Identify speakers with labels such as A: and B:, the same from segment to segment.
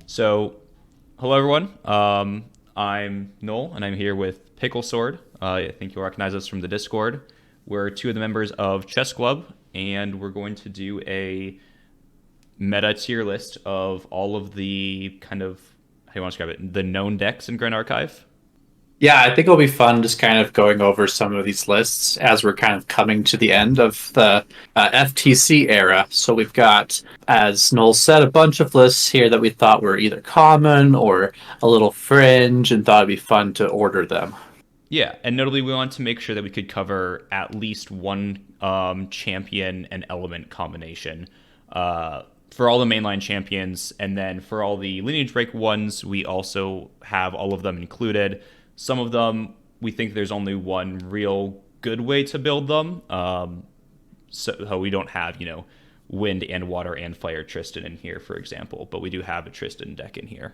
A: So, hello everyone. I'm Noel, and I'm here with Picklesword. I think you'll recognize us from the Discord. We're two of the members of Chess Club, and we're going to do a meta tier list of all of the kind of how you want to describe it, the known decks in Grand Archive.
B: Yeah, I think it'll be fun just kind of going over some of these lists as we're kind of coming to the end of the FTC era. So we've got, as Noel said, a bunch of lists here that we thought were either common or a little fringe and thought it'd be fun to order them.
A: Yeah, and notably, we want to make sure that we could cover at least one champion and element combination for all the mainline champions, and then for all the lineage break ones, we also have all of them included. Some of them, we think there's only one real good way to build them, so we don't have wind and water and fire Tristan in here, for example, but we do have a Tristan deck in here.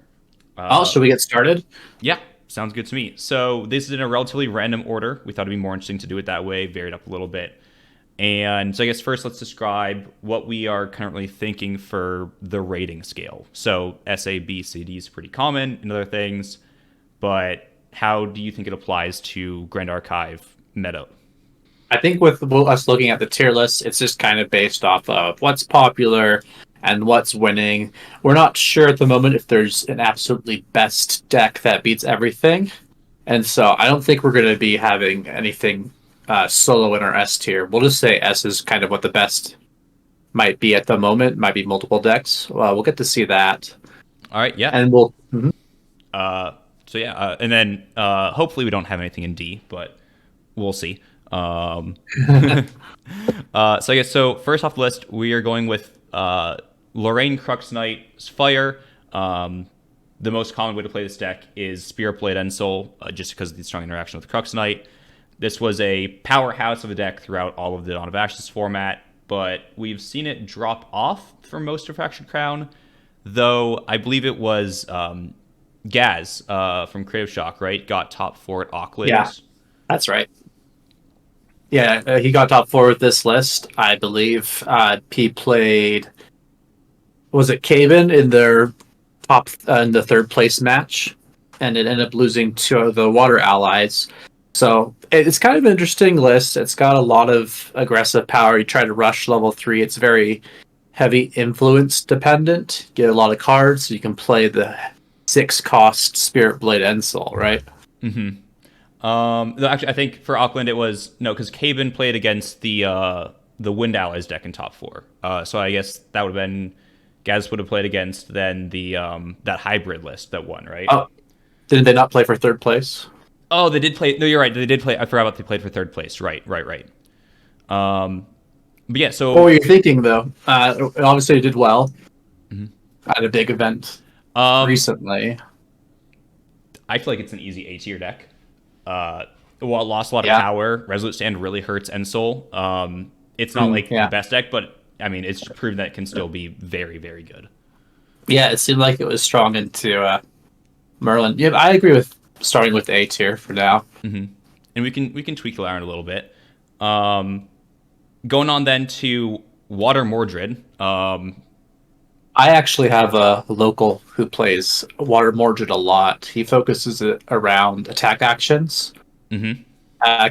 B: Oh, should we get started?
A: Yeah, sounds good to me. So this is in a relatively random order. We thought it'd be more interesting to do it that way, vary it up a little bit. And so I guess first let's describe what we are currently thinking for the rating scale. So S, A, B, C, D is pretty common in other things, but how do you think it applies to Grand Archive meta?
B: I think with us looking at the tier list, it's just kind of based off of what's popular and what's winning. We're not sure at the moment if there's an absolutely best deck that beats everything. And so I don't think we're going to be having anything solo in our S tier. We'll just say S is kind of what the best might be at the moment. Might be multiple decks. Well, we'll get to see that.
A: All right, yeah.
B: And we'll. Mhm.
A: And then hopefully we don't have anything in D, but we'll see. So I guess first off the list, we are going with Lorraine, Crux Knight's Fire. The most common way to play this deck is Spirit Blade Ensoul, just because of the strong interaction with Crux Knight. This was a powerhouse of a deck throughout all of the Dawn of Ashes format, but we've seen it drop off for most of Fractured Crown, though I believe it was Gaz from Creative Shock, right? Got top four at Auckland.
B: Yeah, that's right. Yeah, he got top four with this list, I believe. He played, was it Caven in their top in the third place match, and it ended up losing to the Water Allies. So it's kind of an interesting list. It's got a lot of aggressive power. You try to rush level 3. It's very heavy influence dependent. Get a lot of cards, so you can play the 6-cost Spirit Blade Ensoul, right?
A: Mm-hmm. No, actually, I think for Auckland it was no, because Caven played against the Wind Allies deck in top four. So I guess that would have been Gaz would have played against then the that hybrid list that won, right?
B: Oh, did they not play for third place?
A: Oh, they did play. No, you're right. They did play. I forgot about they played for third place. Right. But yeah. So
B: What were you thinking though? Obviously, it did well
A: Mhm.
B: at a big event recently.
A: I feel like it's an easy A tier deck. Well, it lost a lot of
B: Yeah.
A: power. Resolute Stand really hurts Ensoul. It's not like
B: Yeah.
A: the best deck, but I mean, it's proven that it can still be very, very good.
B: Yeah, it seemed like it was strong into Merlin. Yeah, I agree with starting with A tier for now.
A: And we can tweak the around a little bit. Going on then to Water Mordred.
B: I actually have a local who plays Water Mordred a lot. He focuses it around attack actions.
A: Mm-hmm.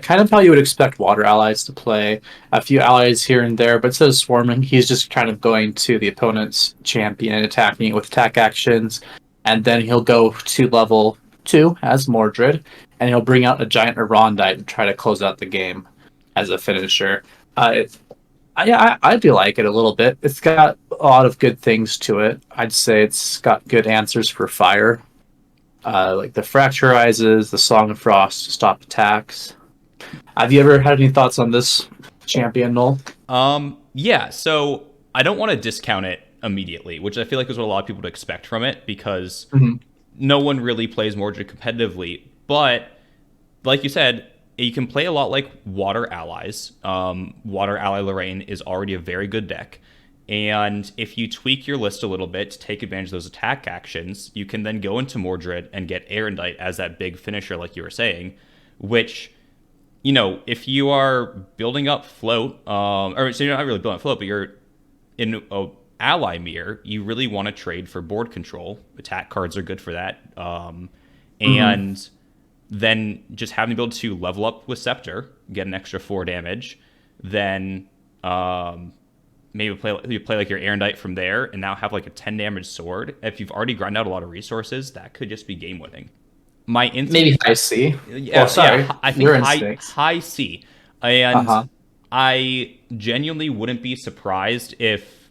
B: Kind of how you would expect water allies to play. A few allies here and there, but instead of swarming, he's just kind of going to the opponent's champion and attacking it with attack actions. And then he'll go to level 2 as Mordred, and he'll bring out a giant Arondite and try to close out the game as a finisher. I do like it a little bit. It's got a lot of good things to it. I'd say it's got good answers for fire, like the Fracturizes, the Song of Frost to stop attacks. Have you ever had any thoughts on this champion, Noel?
A: Yeah, so I don't want to discount it immediately, which I feel like is what a lot of people would expect from it, because no one really plays Mordred competitively. But like you said, you can play a lot like Water Allies. Water Ally Lorraine is already a very good deck. And if you tweak your list a little bit to take advantage of those attack actions, you can then go into Mordred and get Arondite as that big finisher, like you were saying, which, if you are building up float, or so you're not really building up float, but you're in Ally Mirror, you really want to trade for board control. Attack cards are good for that. And then just having the ability to level up with Scepter, get an extra 4 damage, then maybe you play like your Erendite from there, and now have like a 10 damage sword. If you've already grinded out a lot of resources, that could just be game winning. My instinct,
B: Maybe high C.
A: yeah,
B: sorry.
A: I think
B: Your
A: high
B: instincts.
A: high C, and
B: Uh-huh.
A: I genuinely wouldn't be surprised if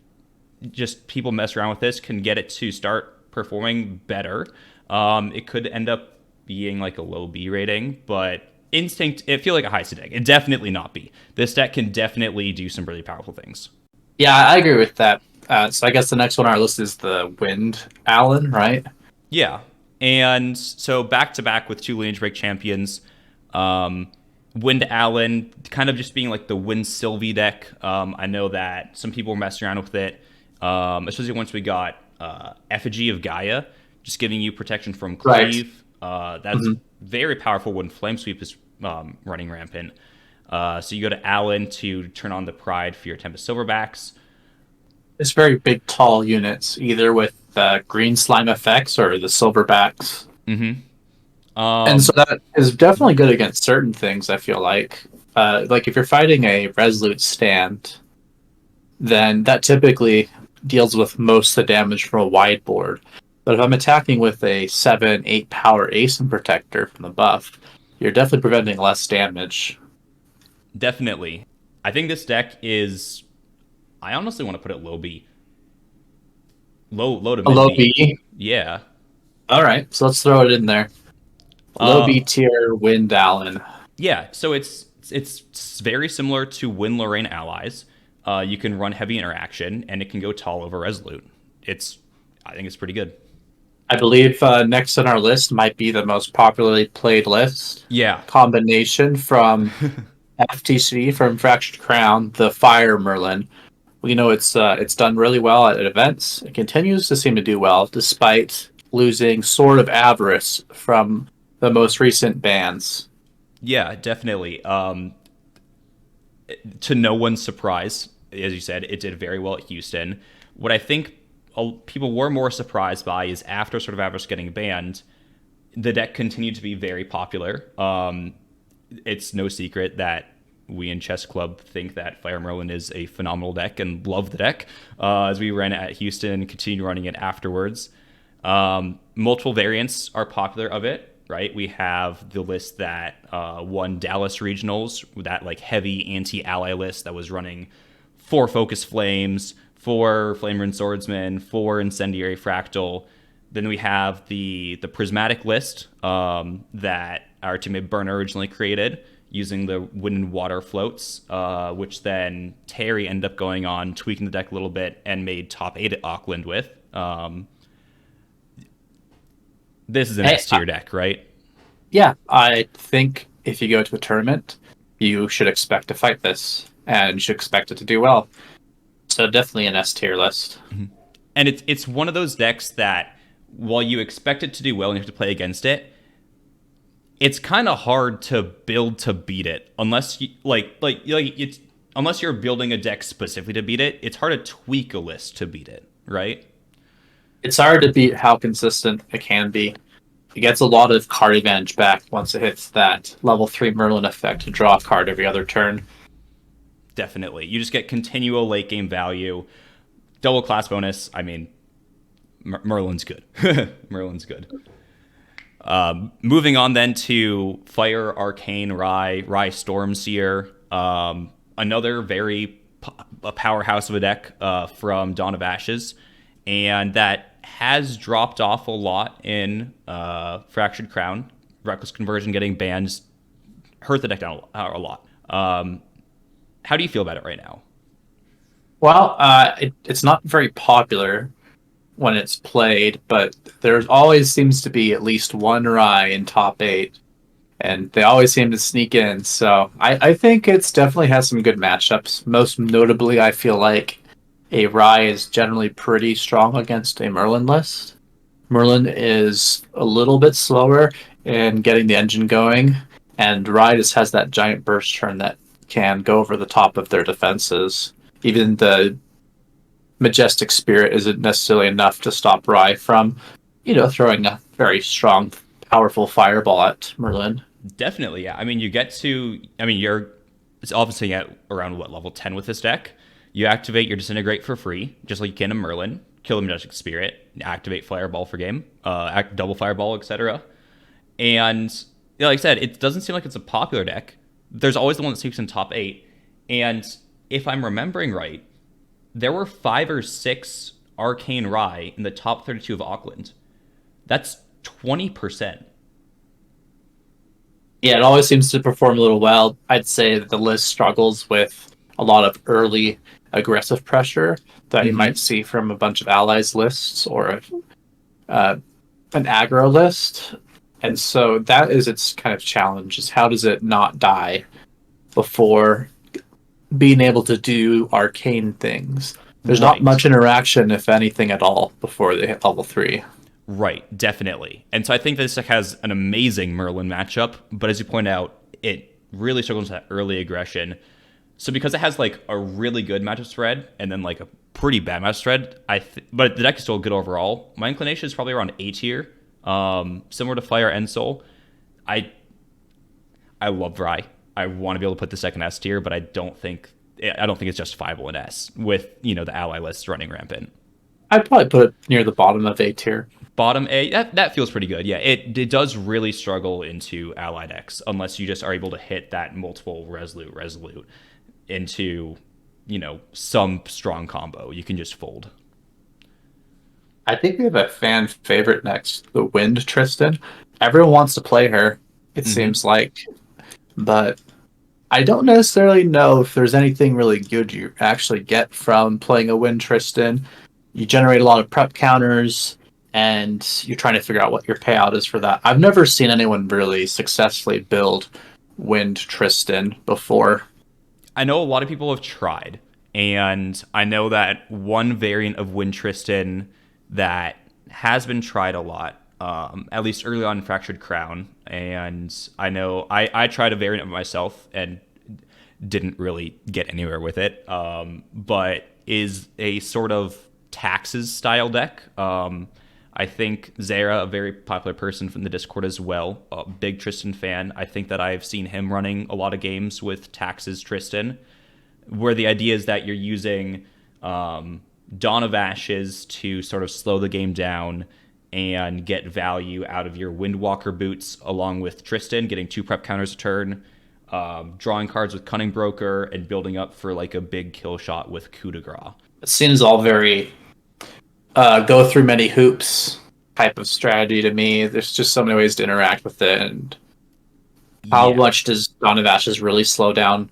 A: just people mess around with this can get it to start performing better. It could end up being like a low B rating, but instinct, it feel like a high C deck. It definitely not B. This deck can definitely do some really powerful things.
B: Yeah, I agree with that. So I guess the next one on our list is the Wind Allen, right?
A: Yeah. And so back to back with 2 Lineage Break champions, Wind Allen kind of just being like the Wind Silvie deck. I know that some people were messing around with it, especially once we got Effigy of Gaia, just giving you protection from Cleave. Right. That's very powerful when Flame Sweep is running rampant. So you go to Allen to turn on the Pride for your Tempest Silverbacks.
B: It's very big, tall units, either with green slime effects or the Silverbacks. And so that is definitely good against certain things, I feel like. Like if you're fighting a Resolute stand, then that typically deals with most of the damage from a wide board. But if I'm attacking with a 7-8 power Ace and Protector from the buff, you're definitely preventing less damage.
A: Definitely. I think this deck is... I honestly want to put it low B. Low to mid B.
B: Low B?
A: Yeah.
B: All right, so let's throw it in there. Low B tier Wind Allen.
A: Yeah, so it's very similar to Wind Lorraine allies. You can run heavy interaction, and it can go tall over Resolute. I think it's pretty good.
B: I believe next on our list might be the most popularly played list.
A: Yeah.
B: Combination from FTC, from Fractured Crown, the Fire Merlin. We know it's done really well at events. It continues to seem to do well, despite losing Sword of Avarice from the most recent bans.
A: Yeah, definitely. To no one's surprise, as you said, it did very well at Houston. What I think people were more surprised by is after Sword of Avarice getting banned, the deck continued to be very popular. It's no secret that we in Chess Club think that Fire Merlin is a phenomenal deck and love the deck, as we ran it at Houston and continue running it afterwards. Multiple variants are popular of it, right? We have the list that won Dallas Regionals, that like heavy anti-ally list that was running 4 Focus Flames, 4 Flamer Swordsman, 4 Incendiary Fractal. Then we have the Prismatic list that our teammate Burner originally created, using the Wind and Water floats, which then Terry ended up going on, tweaking the deck a little bit, and made top 8 at Auckland with. This is an S tier deck, right?
B: Yeah, I think if you go to a tournament, you should expect to fight this, and you should expect it to do well. So definitely an S tier list.
A: And it's one of those decks that, while you expect it to do well and you have to play against it, it's kind of hard to build to beat it unless you unless you're building a deck specifically to beat it. It's hard to tweak a list to beat it, right?
B: It's hard to beat how consistent it can be. It gets a lot of card advantage back once it hits that level 3 Merlin effect to draw a card every other turn.
A: Definitely. You just get continual late game value. Double class bonus. I mean, Merlin's good. Merlin's good. Moving on then to Fire Arcane Rai, Rai Stormseer. Another very a powerhouse of a deck from Dawn of Ashes. And that has dropped off a lot in Fractured Crown. Reckless Conversion getting banned hurt the deck down a lot. How do you feel about it right now?
B: Well, it's not very popular when it's played, but there always seems to be at least one Rai in top 8, and they always seem to sneak in. So I think it's definitely has some good matchups. Most notably, I feel like a Rai is generally pretty strong against a Merlin list. Merlin is a little bit slower in getting the engine going, and Rai just has that giant burst turn that can go over the top of their defenses. Even the Majestic Spirit isn't necessarily enough to stop Rai from, throwing a very strong, powerful fireball at Merlin.
A: Definitely, yeah. I mean, you get to. I mean, you're. It's obviously at around what level 10 with this deck. You activate your Disintegrate for free, just like you can in Merlin. Kill the Majestic Spirit, activate Fireball for game, double Fireball, etc. And like I said, it doesn't seem like it's a popular deck. There's always the one that sneaks in top 8. And if I'm remembering right, there were 5 or 6 Arcane Rai in the top 32 of Auckland. That's 20%.
B: Yeah, it always seems to perform a little well. I'd say that the list struggles with a lot of early aggressive pressure that you might see from a bunch of allies lists or an aggro list. And so that is its kind of challenge, is how does it not die before being able to do arcane things? There's not much interaction, if anything at all, before they hit level 3.
A: Right, definitely. And so I think this deck has an amazing Merlin matchup, but as you point out, it really struggles with that early aggression. So because it has like a really good matchup spread and then like a pretty bad matchup spread, but the deck is still good overall. My inclination is probably around A tier, similar to Fire Ensoul. I love Rai. I want to be able to put this deck in S tier, but I don't think it's justifiable in S with the ally list running rampant.
B: I'd probably put it near the bottom of A tier.
A: Bottom A, that feels pretty good. Yeah, it does really struggle into ally decks unless you just are able to hit that multiple resolute into some strong combo. You can just fold.
B: I think we have a fan favorite next, the Wind Tristan. Everyone wants to play her, it seems like, but I don't necessarily know if there's anything really good you actually get from playing a Wind Tristan. You generate a lot of prep counters, and you're trying to figure out what your payout is for that. I've never seen anyone really successfully build Wind Tristan before.
A: I know a lot of people have tried, and I know that one variant of Wind Tristan that has been tried a lot, at least early on in Fractured Crown, and I know I tried a variant of it myself and didn't really get anywhere with it, but is a sort of taxes style deck. I think Zara, a very popular person from the Discord as well, a big Tristan fan. I think that I've seen him running a lot of games with taxes Tristan, where the idea is that you're using Dawn of Ashes to sort of slow the game down and get value out of your Windwalker boots, along with Tristan getting 2 prep counters a turn, drawing cards with Cunning Broker, and building up for like a big kill shot with Coup de Grace.
B: It seems all very go through many hoops type of strategy to me. There's just so many ways to interact with it, and how much does Dawn of Ashes really slow down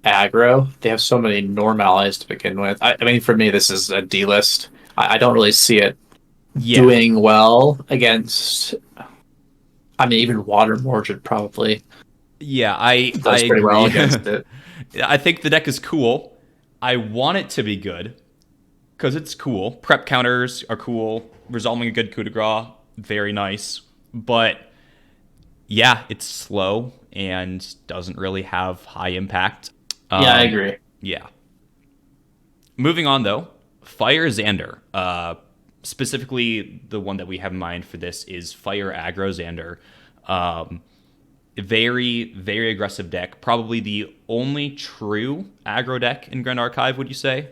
B: aggro? They have so many norm allies to begin with. I mean, for me, this is a D list. I don't really see it doing well against. I mean, even Water Mordred probably.
A: Yeah, I
B: does pretty well against it.
A: I think the deck is cool. I want it to be good because it's cool. Prep counters are cool. Resolving a good coup de grace, very nice. But yeah, it's slow and doesn't really have high impact.
B: Yeah, I agree.
A: Yeah. Moving on, though, Fire Zander. Specifically, the one that we have in mind for this is Fire Aggro Zander. Very, very aggressive deck. Probably the only true aggro deck in Grand Archive, would you say?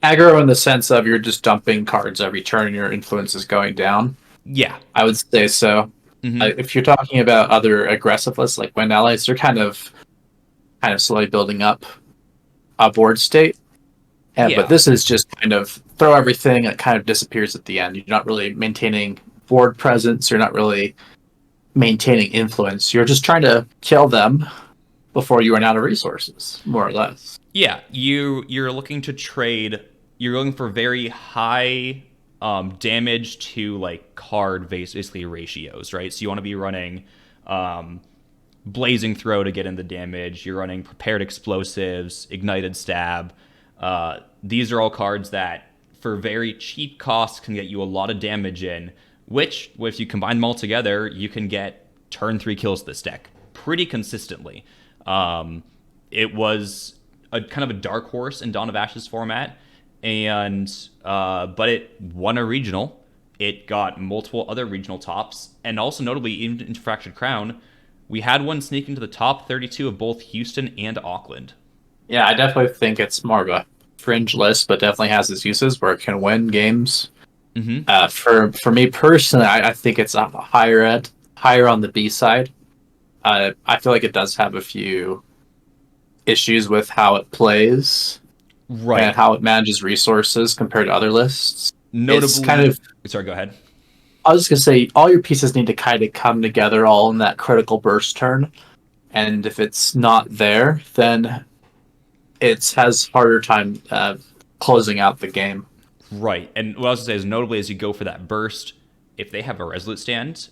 B: Aggro in the sense of you're just dumping cards every turn and your influence is going down.
A: Yeah.
B: I would say so. If you're talking about other aggressive lists like Wind Allies, they're kind of slowly building up a board state. But this is just kind of throw everything and it kind of disappears at the end. You're not really maintaining board presence. You're not really maintaining influence. You're just trying to kill them before you run out of resources, more or less.
A: Yeah, you're looking to trade. You're looking for very high damage to like card basically ratios, right? So you want to be running Blazing Throw to get in the damage. You're running Prepared Explosives, Ignited Stab. These are all cards that, for very cheap costs, can get you a lot of damage in, which, if you combine them all together, you can get turn 3 kills this deck pretty consistently. It was a kind of a dark horse in Dawn of Ashes format, and but it won a regional. It got multiple other regional tops, and also notably, even into Fractured Crown, we had one sneak into the top 32 of both Houston and Auckland.
B: Yeah, I definitely think it's more of a fringe list, but definitely has its uses where it can win games.
A: Mm-hmm.
B: For me personally, I think it's a higher on the B side. I feel like it does have a few issues with how it plays and
A: Right.
B: how it manages resources compared to other lists. It's kind
A: Notably,
B: of
A: sorry, go ahead.
B: I was just gonna say all your pieces need to kind of come together all in that critical burst turn, and if it's not there, then it has harder time closing out the game.
A: Right. And what I was going to say is notably as you go for that burst, if they have a Resolute stand,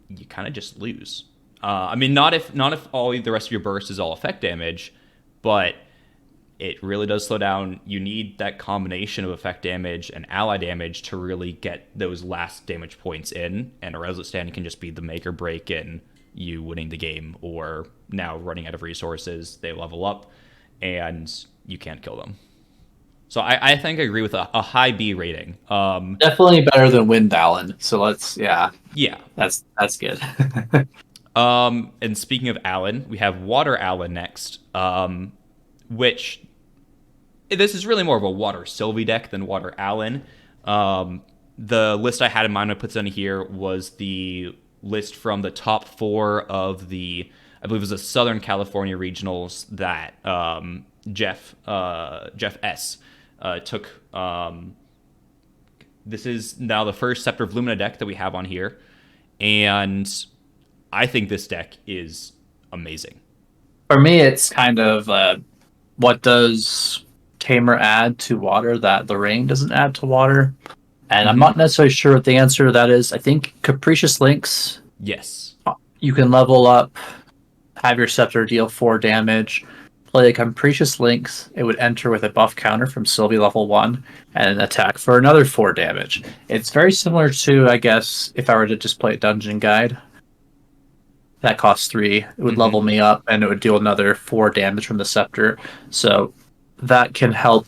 A: you kind of just lose. I mean, not if all the rest of your burst is all effect damage, but it really does slow down. You need that combination of effect damage and ally damage to really get those last damage points in, and a Resolute stand can just be the make or break in you winning the game or now running out of resources. They level up, and you can't kill them. So I think I agree with a high B rating.
B: Definitely better than Wind Allen. So
A: Yeah.
B: that's good.
A: And speaking of Allen, we have Water Allen next, which this is really more of a Water Silvie deck than Water Allen. The list I had in mind when I put it on here was the list from the top 4 of the, I believe it was the Southern California regionals that Jeff S. Took. This is now the first Scepter of Lumina deck that we have on here, and I think this deck is amazing.
B: For me, it's kind of what does Tamer add to water that Lorraine doesn't add to water? And I'm
A: Mm-hmm.
B: not necessarily sure what the answer to that is. I think Capricious Links,
A: Yes.
B: you can level up, have your Scepter deal 4 damage, play a Capricious Links, it would enter with a buff counter from Sylvie level 1, and attack for another 4 damage. It's very similar to, I guess, if I were to just play a Dungeon Guide. That costs 3. It would
A: Mm-hmm.
B: level me up, and it would deal another 4 damage from the Scepter. So that can help.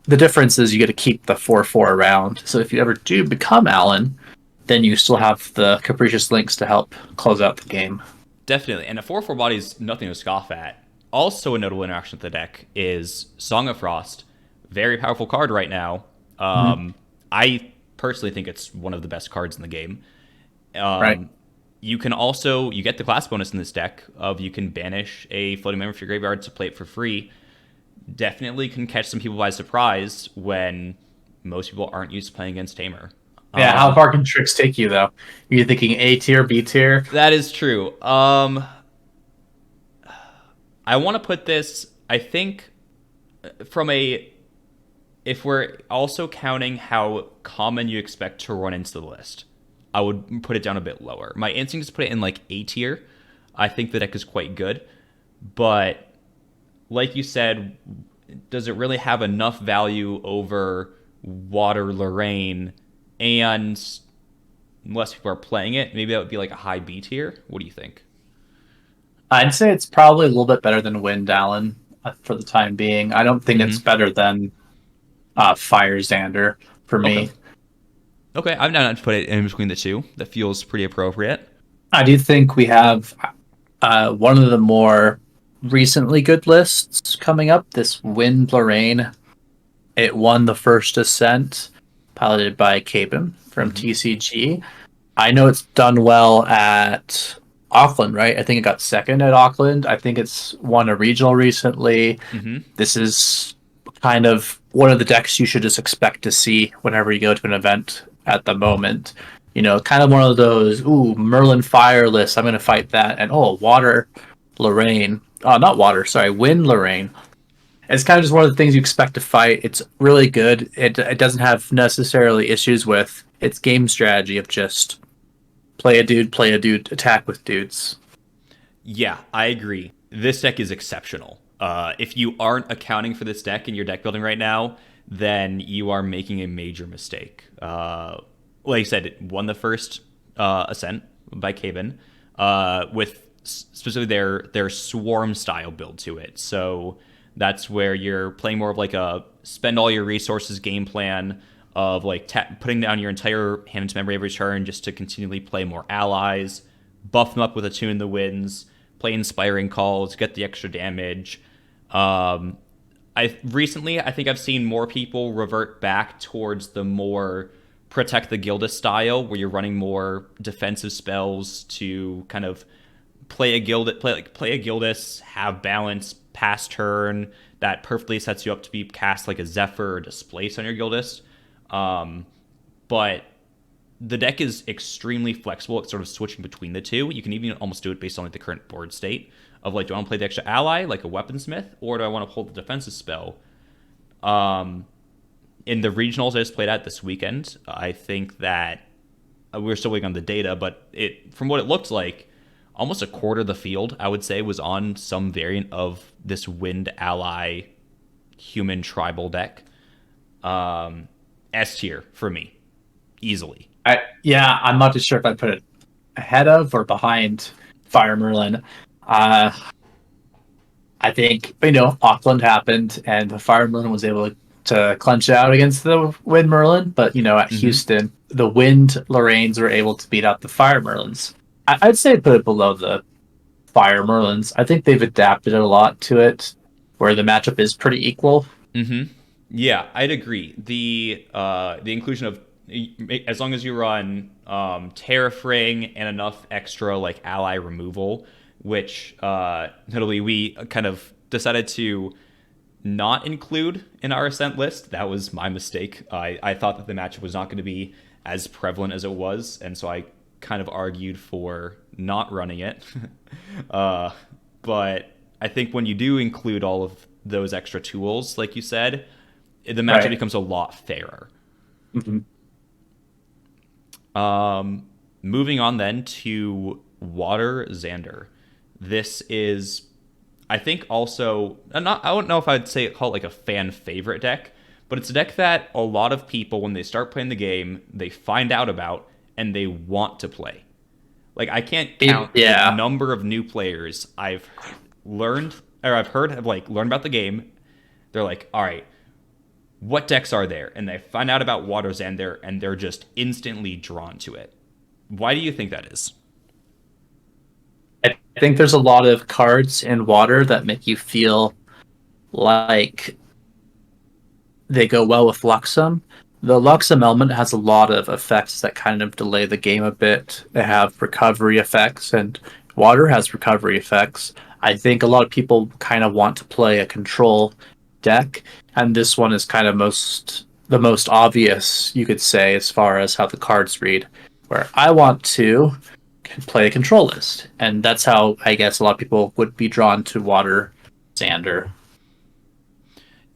B: The difference is you get to keep the 4/4 around. So if you ever do become Alan, then you still have the Capricious Links to help close out the game.
A: Definitely. And a 4/4 body is nothing to scoff at. Also, a notable interaction with the deck is Song of Frost. Very powerful card right now.
B: Mhm.
A: I personally think it's one of the best cards in the game.
B: Right.
A: You can also you get the class bonus in this deck of you can banish a floating member from your graveyard to play it for free. Definitely can catch some people by surprise when most people aren't used to playing against Tamer.
B: Yeah, how far can tricks take you, though? Are you thinking A tier, B tier?
A: That is true. I want to put this. I think from a if we're also counting how common you expect to run into the list, I would put it down a bit lower. My instinct is to put it in like A tier. I think the deck is quite good, but like you said, does it really have enough value over Water Lorraine? And unless people are playing it, maybe that would be like a high B tier. What do you think?
B: I'd say it's probably a little bit better than Wind Allen for the time being. I don't think it's
A: Mm-hmm.
B: better than Fire Zander for
A: Okay.
B: me.
A: Okay, I've now put it in between the two. That feels pretty appropriate.
B: I do think we have one of the more recently good lists coming up. This Wind Lorraine, it won the first ascent, piloted by Capen from
A: Mm-hmm.
B: TCG. I know it's done well at Auckland, right? I think it got second at Auckland. I think it's won a regional recently.
A: Mm-hmm.
B: This is kind of one of the decks you should just expect to see whenever you go to an event at the moment. You know, kind of one of those, ooh, Merlin Fire list. I'm going to fight that. And oh, Water Lorraine. Not Water, sorry, Wind Lorraine. It's kind of just one of the things you expect to fight. It's really good. It doesn't have necessarily issues with its game strategy of just play a dude, attack with dudes.
A: Yeah, I agree. This deck is exceptional. If you aren't accounting for this deck in your deck building right now, then you are making a major mistake. Like I said, it won the first Ascent by Caven with specifically their swarm style build to it. So that's where you're playing more of like a spend all your resources game plan of like putting down your entire hand into memory every turn just to continually play more allies, buff them up with Attune the Winds, play Inspiring Calls, get the extra damage. I think I've seen more people revert back towards the more Protect the Gildas style, where you're running more defensive spells to kind of play a Gildas, have balance past turn that perfectly sets you up to be cast like a Zephyr or Displace on your Gildas. But the deck is extremely flexible. It's sort of switching between the two. You can even almost do it based on like the current board state of like, do I want to play the extra ally like a Weaponsmith, or do I want to hold the defensive spell? In the regionals I just played at this weekend, I think that we're still waiting on the data, but from what it looked like, almost a quarter of the field, I would say, was on some variant of this Wind Ally human tribal deck. S tier for me, easily.
B: I'm not too sure if I put it ahead of or behind Fire Merlin. I think, Auckland happened and the Fire Merlin was able to clench out against the Wind Merlin, but, at Houston, the Wind Lorraines were able to beat out the Fire Merlins. I'd say put it below the Fire Merlins. I think they've adapted a lot to it, where the matchup is pretty equal.
A: Mm-hmm. Yeah, I'd agree. The inclusion of, as long as you run Terrafring and enough extra like ally removal, which notably we kind of decided to not include in our Ascent list. That was my mistake. I thought that the matchup was not going to be as prevalent as it was, and so I kind of argued for not running it. But I think when you do include all of those extra tools, like you said, the matchup becomes a lot fairer.
B: Mm-hmm.
A: Moving on then to Water Zander. This is, I think, also I don't know if I'd call it like a fan favorite deck, but it's a deck that a lot of people, when they start playing the game, they find out about and they want to play. Like, I can't count the number of new players I've heard have like learned about the game. They're like, all right, what decks are there? And they find out about Water Zander and they're just instantly drawn to it. Why do you think that is?
B: I think there's a lot of cards in Water that make you feel like they go well with Luxem. The Luxem element has a lot of effects that kind of delay the game a bit. They have recovery effects, and Water has recovery effects. I think a lot of people kind of want to play a control deck, and this one is kind of the most obvious, you could say, as far as how the cards read, where I want to play a control list, and that's how I guess a lot of people would be drawn to Water Zander.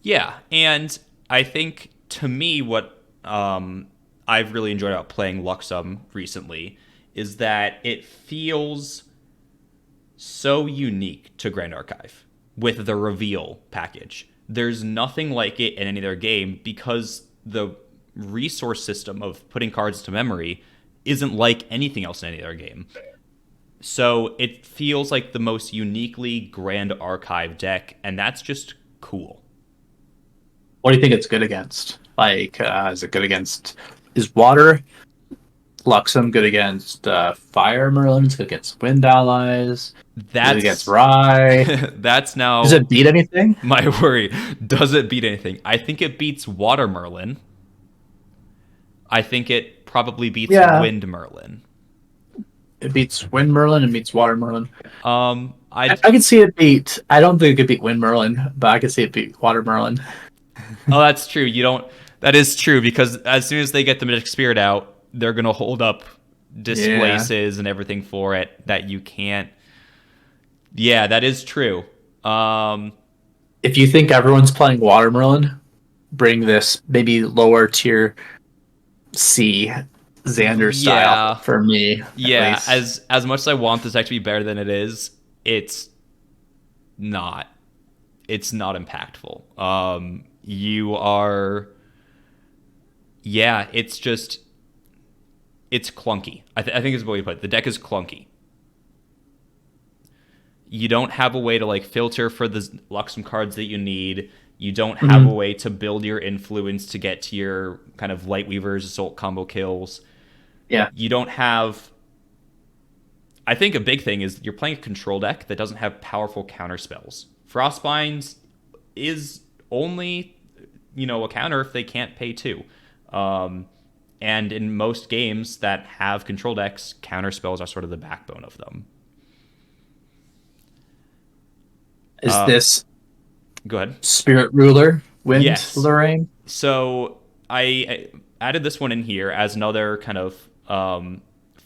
A: Yeah, and I think, to me, what I've really enjoyed about playing Luxem recently is that it feels so unique to Grand Archive with the reveal package. There's nothing like it in any other game because the resource system of putting cards to memory isn't like anything else in any other game. So it feels like the most uniquely Grand Archive deck, and that's just cool.
B: What do you think it's good against? Like, is it good against... Is Water Luxem good against Fire Merlin? It's good against Wind Allies?
A: That's
B: good against Rai?
A: That's now...
B: Does it beat anything?
A: My worry. Does it beat anything? I think it beats Water Merlin. I think it probably beats Wind Merlin.
B: It beats Wind Merlin and beats Water Merlin.
A: I
B: can see it beat... I don't think it could beat Wind Merlin, but I can see it beat Water Merlin.
A: Oh, that's true. That is true, because as soon as they get the Magic Spirit out, they're going to hold up Displaces and everything for it that you can't... Yeah, that is true.
B: If you think everyone's playing Water Merlin, bring this maybe lower tier C Zander style for me.
A: Yeah, as much as I want this deck to be better than it is, it's not. It's not impactful. You are... Yeah, it's just... It's clunky. I think is the way you put it. The deck is clunky. You don't have a way to like filter for the Luxem cards that you need. You don't have a
B: Mhm.
A: way to build your influence to get to your kind of Light Weavers, Assault combo kills.
B: Yeah.
A: You don't have. I think a big thing is you're playing a control deck that doesn't have powerful counter spells. Frostbinds is only, a counter if they can't pay two. Um, and in most games that have control decks, counter spells are sort of the backbone of them.
B: Is this
A: Go ahead.
B: Spirit Ruler Wind,
A: Yes.
B: Lorraine?
A: So I added this one in here as another kind of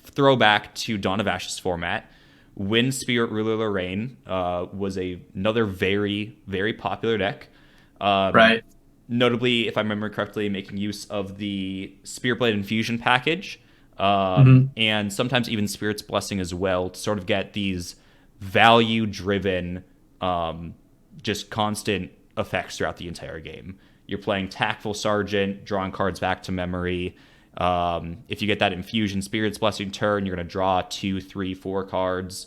A: throwback to Dawn of Ashes format. Wind Spirit Ruler Lorraine was another very, very popular deck. Um,
B: Right.
A: Notably, if I remember correctly, making use of the Spiritblade Infusion package,
B: Hmm.
A: and sometimes even Spirit's Blessing as well, to sort of get these value-driven, just constant effects throughout the entire game. You're playing Tactful Sergeant, drawing cards back to memory. If you get that Infusion Spirit's Blessing turn, you're going to draw 2, 3, 4 cards,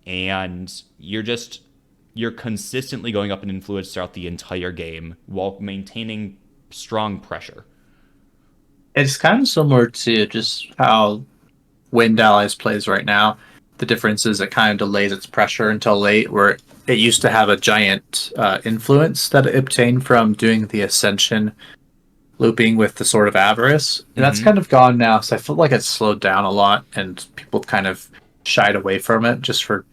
A: and you're consistently going up in influence throughout the entire game while maintaining strong pressure.
B: It's kind of similar to just how Wind Allies plays right now. The difference is it kind of delays its pressure until late, where it used to have a giant influence that it obtained from doing the Ascension looping with the Sword of Avarice. And that's
A: Mm-hmm.
B: kind of gone now, so I feel like it's slowed down a lot, and people kind of shied away from it just for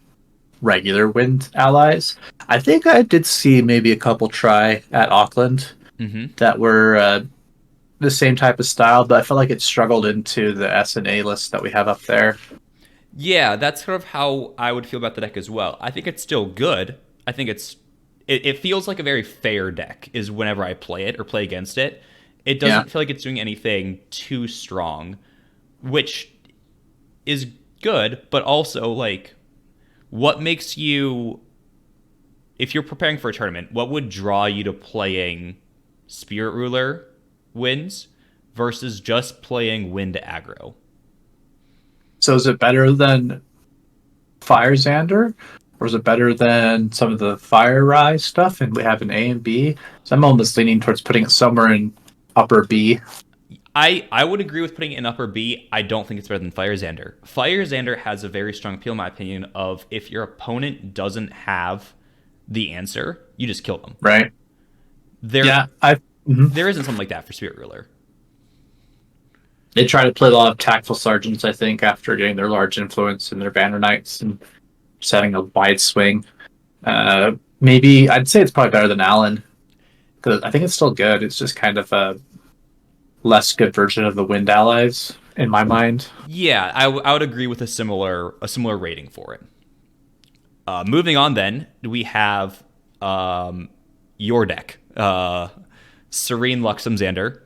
B: regular Wind Allies. I think I did see maybe a couple try at Auckland
A: Mm-hmm.
B: that were the same type of style, but I felt like it struggled into the S and A list that we have up there.
A: Yeah, that's sort of how I would feel about the deck as well. I think it's still good. I think it feels like a very fair deck is whenever I play it or play against it. It
B: Yeah.
A: doesn't feel like it's doing anything too strong, which is good, but also like what makes you if you're preparing for a tournament, what would draw you to playing Spirit Ruler wins versus just playing Wind aggro?
B: So is it better than Fire Zander? Or is it better than some of the Fire Rai stuff? And we have an A and B. So I'm almost leaning towards putting it somewhere in upper B.
A: I would agree with putting it in upper B. I don't think it's better than Fire Zander. Fire Zander has a very strong appeal, in my opinion, of if your opponent doesn't have the answer, you just kill them.
B: Right.
A: There
B: Yeah. Mhm.
A: there isn't something like that for Spirit Ruler.
B: They try to play a lot of tactful sergeants, I think, after getting their large influence and their banner knights and just having a wide swing. Maybe I'd say it's probably better than Allen because I think it's still good. It's just kind of a less good version of the Wind Allies in my mind.
A: Yeah, I would agree with a similar rating for it. Moving on, then we have your deck, Serene, Luxem, Zander.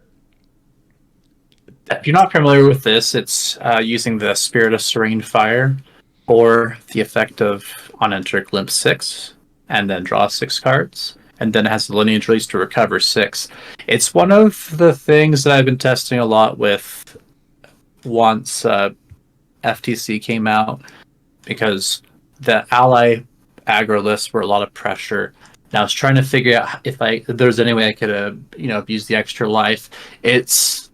B: If you're not familiar with this, it's using the Spirit of Serene Fire or the effect of on enter glimpse 6 and then draw 6 cards. And then it has the lineage release to recover 6. It's one of the things that I've been testing a lot with once FTC came out because the ally aggro lists were a lot of pressure. And I was trying to figure out if there's any way I could abuse the extra life. It's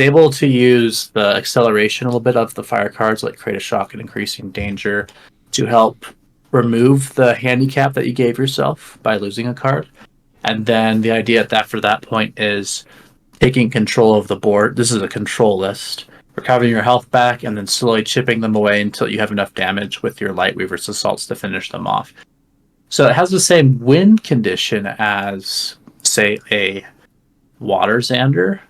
B: able to use the acceleration a little bit of the fire cards, like create a shock and increasing danger, to help remove the handicap that you gave yourself by losing a card. And then the idea for that point is taking control of the board. This is a control list. Recovering your health back and then slowly chipping them away until you have enough damage with your Lightweaver's assaults to finish them off. So it has the same win condition as, say, a Water Zander,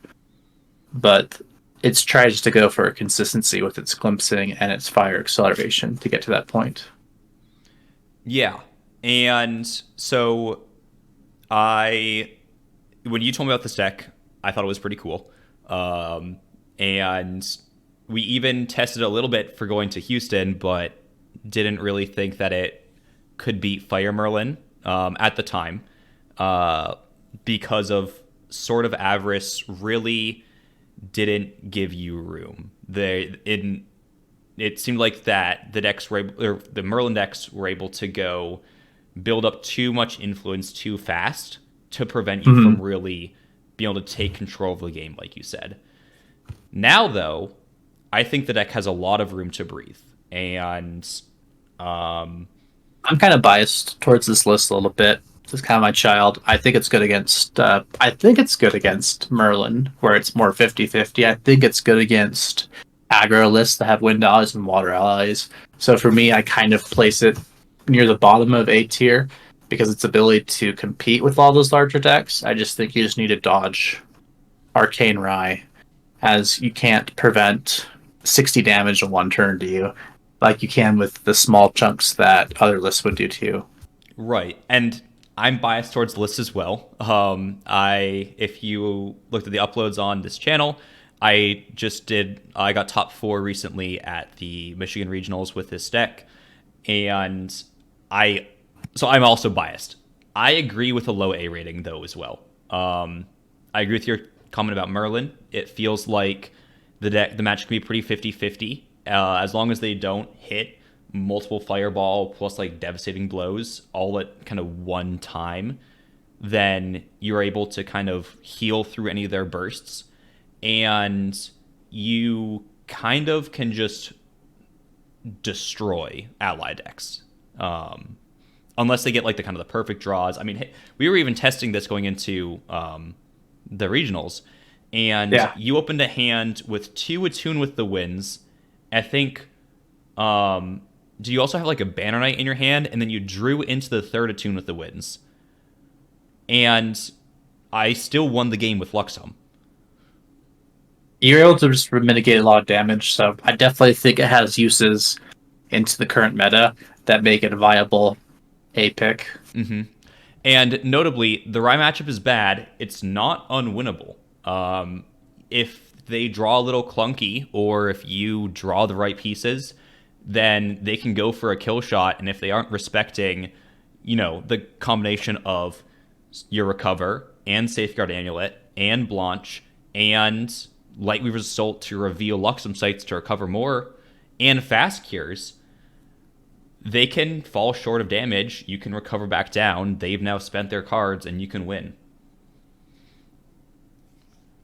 B: but it's tries to go for consistency with its glimpsing and its fire acceleration to get to that point.
A: Yeah, and so when you told me about this deck, I thought it was pretty cool. And we even tested a little bit for going to Houston, but didn't really think that it could beat Fire Merlin at the time because of Sword of Avarice really didn't give you room. It seemed like that the decks were able, or the Merlin decks were able to go build up too much influence too fast to prevent you from really being able to take control of the game, like you said. Now, though, I think the deck has a lot of room to breathe. And
B: I'm kind of biased towards this list a little bit. This is kind of my child. I think it's good against. I think it's good against Merlin, where it's more 50-50. I think it's good against aggro lists that have wind allies and water allies. So for me, I kind of place it near the bottom of A tier because its ability to compete with all those larger decks. I just think you just need to dodge Arcane Rai, as you can't prevent 60 damage in one turn to you like you can with the small chunks that other lists would do to you.
A: right. And I'm biased towards lists as well. If you looked at the uploads on this channel, I got top 4 recently at the Michigan Regionals with this deck. And I'm also biased. I agree with a low A rating though as well. I agree with your comment about Merlin. It feels like the match can be pretty 50-50. As long as they don't hit multiple fireball plus like devastating blows all at kind of one time, then you're able to kind of heal through any of their bursts, and you kind of can just destroy ally decks. Unless they get like the kind of the perfect draws. I mean, we were even testing this going into the regionals, and you opened a hand with 2 Attune with the Winds. I think, do you also have like a Banner Knight in your hand? And then you drew into the 3rd Attune with the Winds. And I still won the game with Luxem.
B: You're able to just mitigate a lot of damage, so I definitely think it has uses into the current meta that make it a viable A pick.
A: Mm-hmm. And notably, the Rai matchup is bad. It's not unwinnable. If they draw a little clunky, or if you draw the right pieces, then they can go for a kill shot. And if they aren't respecting, the combination of your Recover and Safeguard Amulet and Blanche and Lightweaver's Assault to reveal Luxem sites to recover more, and Fast Cures, they can fall short of damage. You can recover back down. They've now spent their cards, and you can win.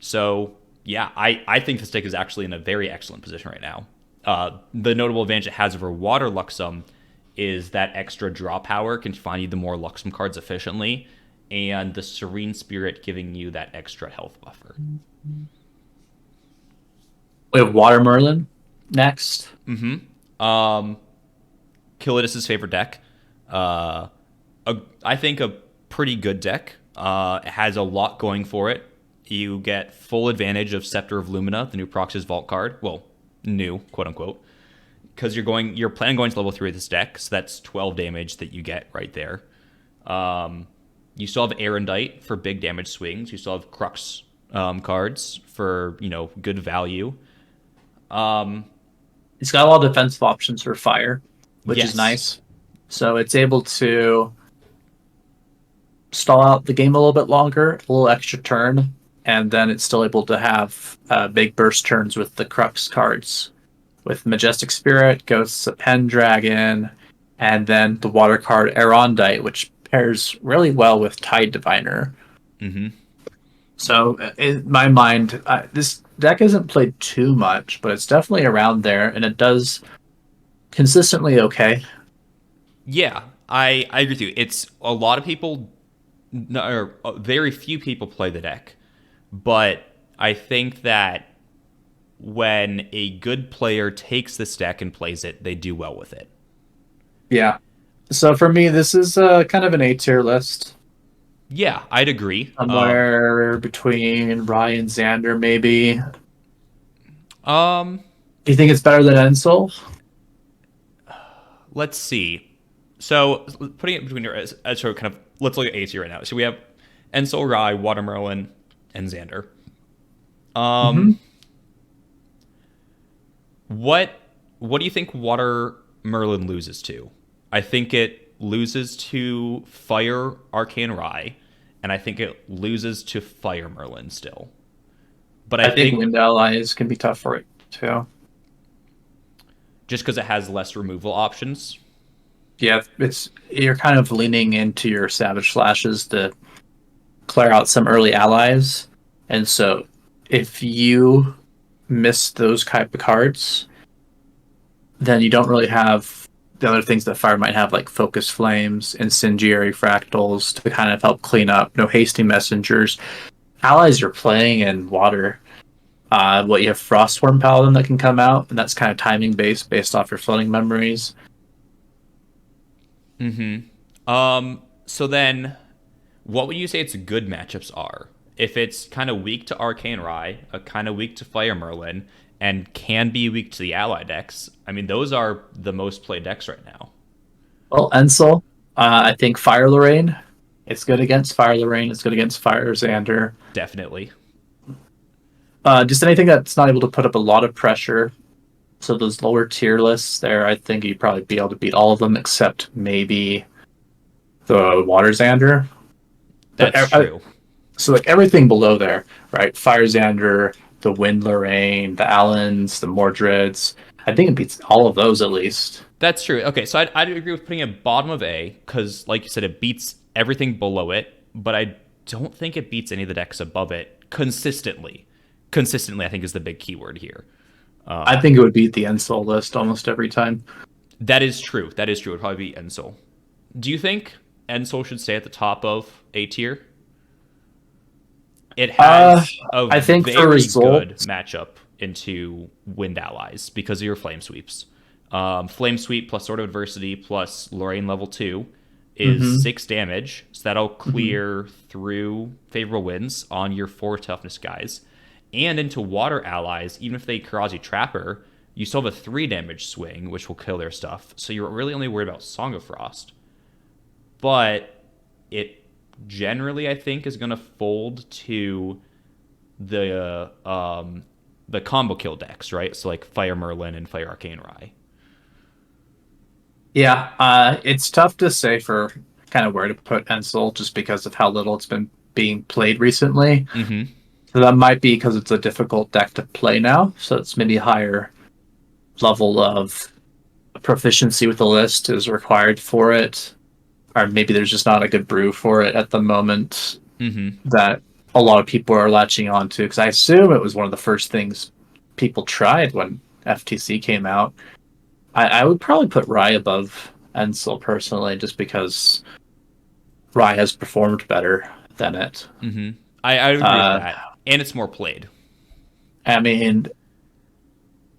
A: So, yeah, I think this deck is actually in a very excellent position right now. The notable advantage it has over Water Luxem is that extra draw power can find you the more Luxem cards efficiently, and the Serene Spirit giving you that extra health buffer.
B: We have Water Merlin next.
A: Mm-hmm. Killidis' favorite deck. I think a pretty good deck. It has a lot going for it. You get full advantage of Scepter of Lumina, the new Proxys Vault card. Well, new, quote unquote. Because you're planning going to level 3 of this deck, so that's 12 damage that you get right there. You still have Erendite for big damage swings. You still have Crux cards for, good value.
B: It's got a lot of defensive options for fire, which is nice. So it's able to stall out the game a little bit longer, a little extra turn, and then it's still able to have big burst turns with the Crux cards, with Majestic Spirit, Ghosts of Pendragon, and then the water card Erendite, which pairs really well with Tide Diviner.
A: Mm-hmm.
B: So in my mind, this deck isn't played too much, but it's definitely around there, and it does consistently okay.
A: Yeah, I agree with you. It's a lot of people, or very few people play the deck, but I think that when a good player takes this deck and plays it, they do well with it.
B: Yeah. So for me, this is kind of an A tier list.
A: Yeah, I'd agree.
B: Somewhere between Rai and Zander, maybe.
A: Do
B: you think it's better than Ensoul?
A: Let's see. So putting it between your so kind of let's look at A tier right now. So we have Ensoul, Rai, Water Merlin, and Zander. What do you think Water Merlin loses to? I think it loses to Fire Arcane Rai, and I think it loses to Fire Merlin still. But I think
B: Wind Allies can be tough for it too.
A: Just because it has less removal options?
B: Yeah, it's you're kind of leaning into your Savage Flashes to clear out some early allies, and so if you miss those type of cards, then you don't really have the other things that fire might have, like Focus Flames, Incendiary Fractals, to kind of help clean up. No Hasty Messengers. Allies you're playing in water. What you have Frostworm Paladin that can come out, and that's kind of timing based off your floating memories.
A: So then, what would you say its good matchups are? If it's kind of weak to Arcane Rai, kind of weak to Fire Merlin, and can be weak to the ally decks, I mean, those are the most played decks right now.
B: Well, Ensoul, I think Fire Lorraine. It's good against Fire Lorraine. It's good against Fire Zander.
A: Definitely.
B: Just anything that's not able to put up a lot of pressure. So those lower tier lists there, I think you'd probably be able to beat all of them except maybe the Water Zander. But
A: That's true.
B: so like everything below there, right? Fire Zander, the Wind Lorraine, the Allens, the Mordreds. I think it beats all of those at least.
A: That's true. Okay, so I'd agree with putting it bottom of A because, like you said, it beats everything below it, but I don't think it beats any of the decks above it consistently. Consistently, I think, is the big keyword here.
B: I think it would beat the Ensoul list almost every time.
A: That is true. That is true. It would probably be Ensoul. Do you think Ensoul should stay at the top of A tier? It has a
B: I think for
A: very good
B: results,
A: matchup into Wind Allies because of your Flame Sweeps. Flame Sweep plus Sword of Adversity plus Lorraine level 2 is 6 damage, so that'll clear through favorable winds on your 4 toughness guys. And into Water Allies, even if they Karazi Trapper, you still have a 3 damage swing, which will kill their stuff. So you're really only worried about Song of Frost. But it generally, I think, is going to fold to the combo kill decks, right? So like Fire Merlin and Fire Arcane Rai.
B: yeah, it's tough to say for kind of where to put Ensoul just because of how little it's been being played recently. So that might be because it's a difficult deck to play now. So it's maybe a higher level of proficiency with the list is required for it. Or maybe there's just not a good brew for it at the moment that a lot of people are latching onto. Because I assume it was one of the first things people tried when FTC came out. I would probably put Rai above Ensoul personally, just because Rai has performed better than it.
A: I would agree with that. And it's more played.
B: I mean,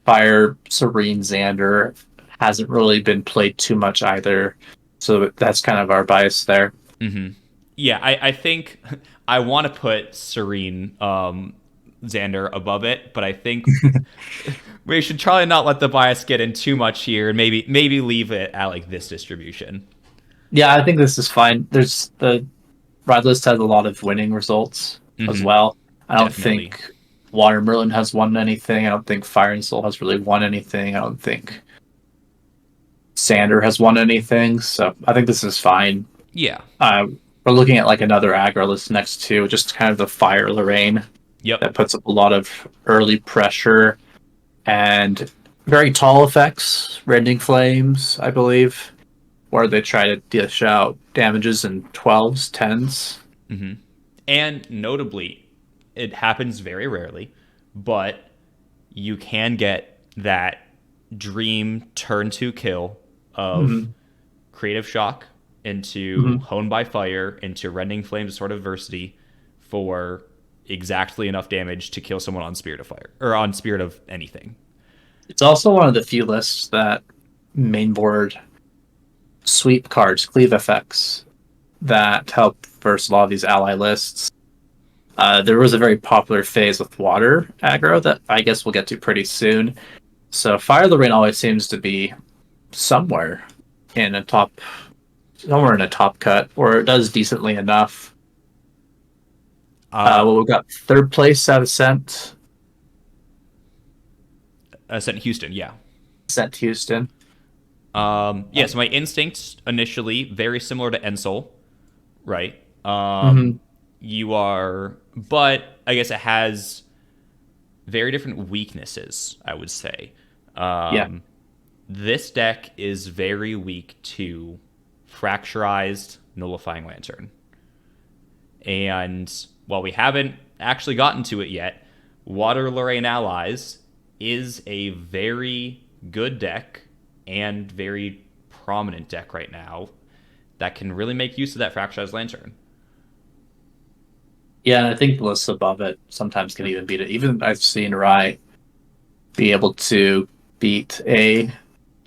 B: Fire Serene Zander hasn't really been played too much either. So that's kind of our bias there.
A: Yeah, I think I want to put Serene Xander above it, but I think we should try and not let the bias get in too much here, and maybe leave it at like this distribution.
B: Yeah, I think this is fine. There's the Ride list has a lot of winning results as well. I don't
A: Definitely.
B: think Water Merlin has won anything. I don't think Fire and Soul has really won anything. I don't think Sander has won anything. So I think this is fine.
A: Yeah.
B: We're looking at like another aggro list next to just kind of the Fire Lorraine
A: Yep.
B: that puts up a lot of early pressure and very tall effects, Rending Flames, I believe, where they try to dish out damages in 12s, 10s.
A: And notably, it happens very rarely, but you can get that dream turn 2 kill of Creative Shock into Hone by Fire into Rending Flames Sword of Adversity for exactly enough damage to kill someone on Spirit of Fire or on Spirit of anything.
B: It's also one of the few lists that mainboard sweep cards, cleave effects, that help versus a lot of these ally lists. There was a very popular phase with water aggro that I guess we'll get to pretty soon. So Fire the Rain always seems to be somewhere in a top, somewhere in a top cut, or it does decently enough. Well, we've got third place at Ascent.
A: Sent Houston, yeah.
B: Ascent Houston.
A: Yeah, so my instincts initially very similar to Ensoul, right? You are, but I guess it has very different weaknesses, I would say.
B: Yeah.
A: This deck is very weak to Fracturized Nullifying Lantern. And while we haven't actually gotten to it yet, Water Lorraine Allies is a very good deck and very prominent deck right now that can really make use of that Fracturized Lantern.
B: Yeah, and I think the lists above it sometimes can even beat it. Even I've seen Rai be able to beat a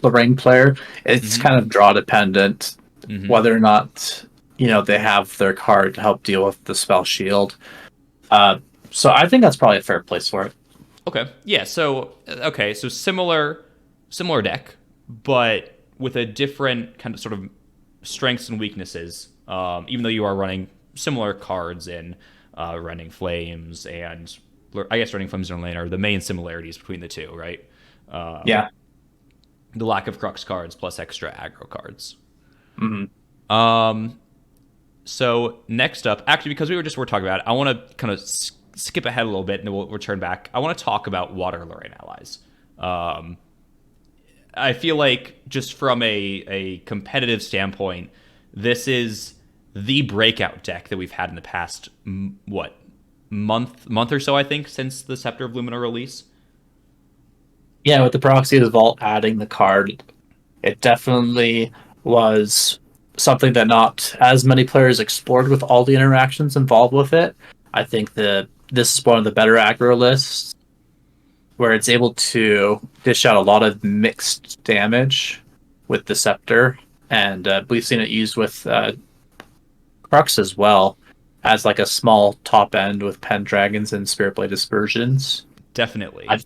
B: Lorraine player. It's
A: Mm-hmm.
B: kind of draw dependent
A: Mm-hmm.
B: whether or not they have their card to help deal with the spell shield. So I think that's probably a fair place for it.
A: Okay. Yeah. So okay. So similar deck, but with a different kind of sort of strengths and weaknesses. Even though you are running similar cards in Rending Flames and I guess Rending Flames and Lane are the main similarities between the two, right?
B: Yeah.
A: The lack of Crux cards plus extra aggro cards.
B: Hmm.
A: Um, so next up, actually, because we're talking about it, I want to kind of skip ahead a little bit and then we'll return back. I want to talk about Water Lorraine allies. Um, I feel like just from a competitive standpoint, this is the breakout deck that we've had in the past what month or so, I think, since the Scepter of Lumina release.
B: Yeah, with the Proxy of the Vault adding the card, it definitely was something that not as many players explored with all the interactions involved with it. I think that this is one of the better aggro lists where it's able to dish out a lot of mixed damage with the Scepter. And we've seen it used with Crux as well as like a small top end with Pendragons and Spirit Blade Dispersions.
A: Definitely.
B: I've,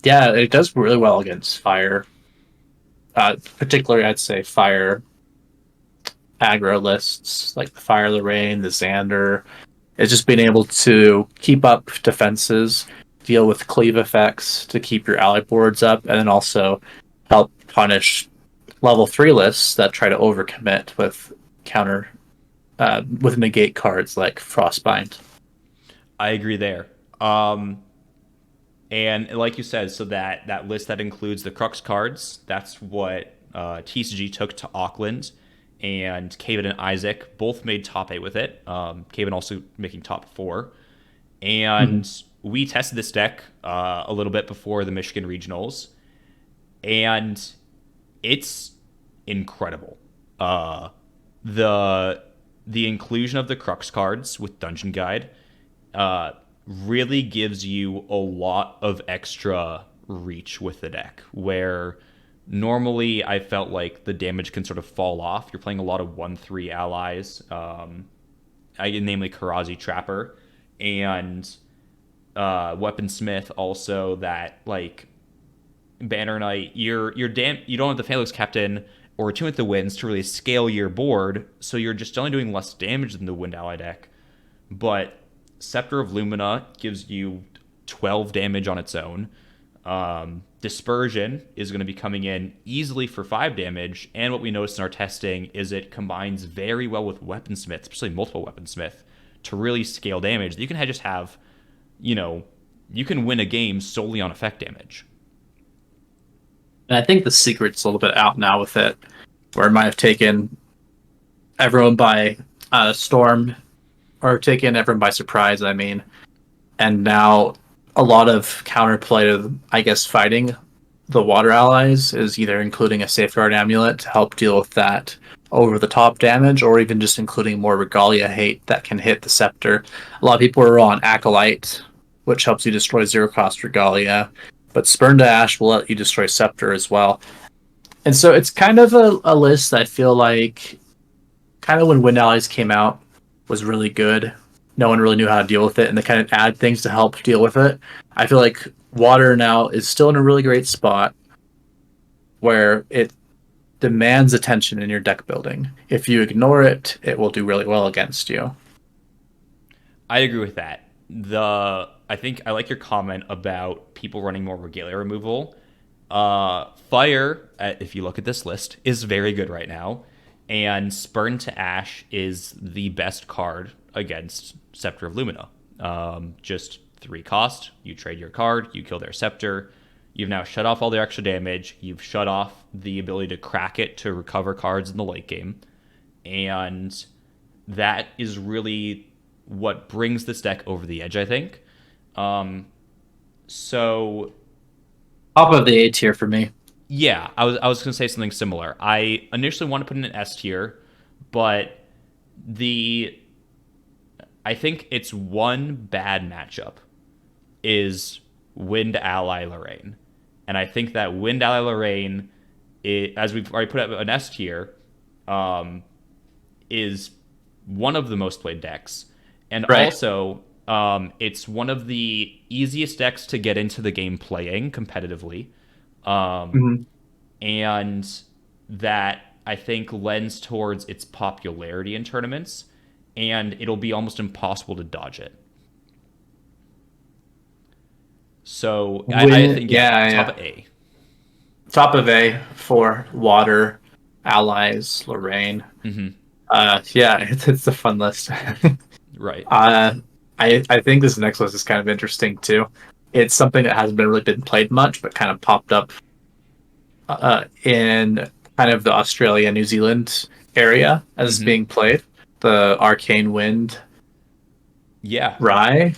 B: yeah, it does really well against fire. Particularly, I'd say fire aggro lists like the Fire Lorraine, the Zander. It's just being able to keep up defenses, deal with cleave effects to keep your ally boards up, and then also help punish level 3 lists that try to overcommit with counter with negate cards like Frostbind.
A: I agree there. Um, and like you said, so that list that includes the Crux cards, that's what TCG took to Auckland, and Caven and Isaac both made top 8 with it. Caven also making top 4.
B: Mm-hmm.
A: And we tested this deck a little bit before the Michigan regionals, and it's incredible. Uh, the the inclusion of the Crux cards with Dungeon Guide uh, really gives you a lot of extra reach with the deck. Where normally I felt like the damage can sort of fall off. You're playing a lot of 1/3 allies, namely Karazi Trapper and Weaponsmith. Also, that like Banner Knight, you don't have the Phalanx Captain or Attune with the Winds to really scale your board, so you're just only doing less damage than the Wind Ally deck. But Scepter of Lumina gives you 12 damage on its own. Dispersion is going to be coming in easily for 5 damage, and what we noticed in our testing is it combines very well with Weaponsmith, especially multiple Weaponsmith, to really scale damage. You can just have, you know, you can win a game solely on effect damage.
B: And I think the secret's a little bit out now with it, where it might have taken everyone by storm, or taken everyone by surprise, I mean. And now a lot of counterplay to, I guess, fighting the water allies is either including a safeguard amulet to help deal with that over the top damage, or even just including more regalia hate that can hit the scepter. A lot of people are on Acolyte, which helps you destroy zero cost regalia, but Spurn to Ash will let you destroy scepter as well. And so it's kind of a list that I feel like kind of when Wind Allies came out was really good. No one really knew how to deal with it, and they kind of add things to help deal with it. I feel like Water now is still in a really great spot where it demands attention in your deck building. If you ignore it, it will do really well against you.
A: I agree with that. I think I like your comment about people running more regalia removal. Fire, if you look at this list, is very good right now, and Spurn to Ash is the best card against Scepter of Lumina. Just 3 cost, you trade your card, you kill their Scepter, You've now shut off all the extra damage. You've shut off the ability to crack it to recover cards in the late game. And that is really what brings this deck over the edge, I think. So
B: Top of the A tier for me.
A: yeah, I was going to say something similar. I initially want to put in an S tier, but the I think it's one bad matchup is Wind Ally Lorraine. And I think that Wind Ally Lorraine, as we've already put up an S tier, is one of the most played decks. And also, it's one of the easiest decks to get into the game playing competitively. And that I think lends towards its popularity in tournaments, and it'll be almost impossible to dodge it. So I think top of A.
B: Top of A for Water, Allies, Lorraine. It's a fun list.
A: Right.
B: I think this next list is kind of interesting too. It's something that hasn't really been played much, but kind of popped up in kind of the Australia, New Zealand area as it's being played. The Arcane Wind.
A: Yeah.
B: Rai.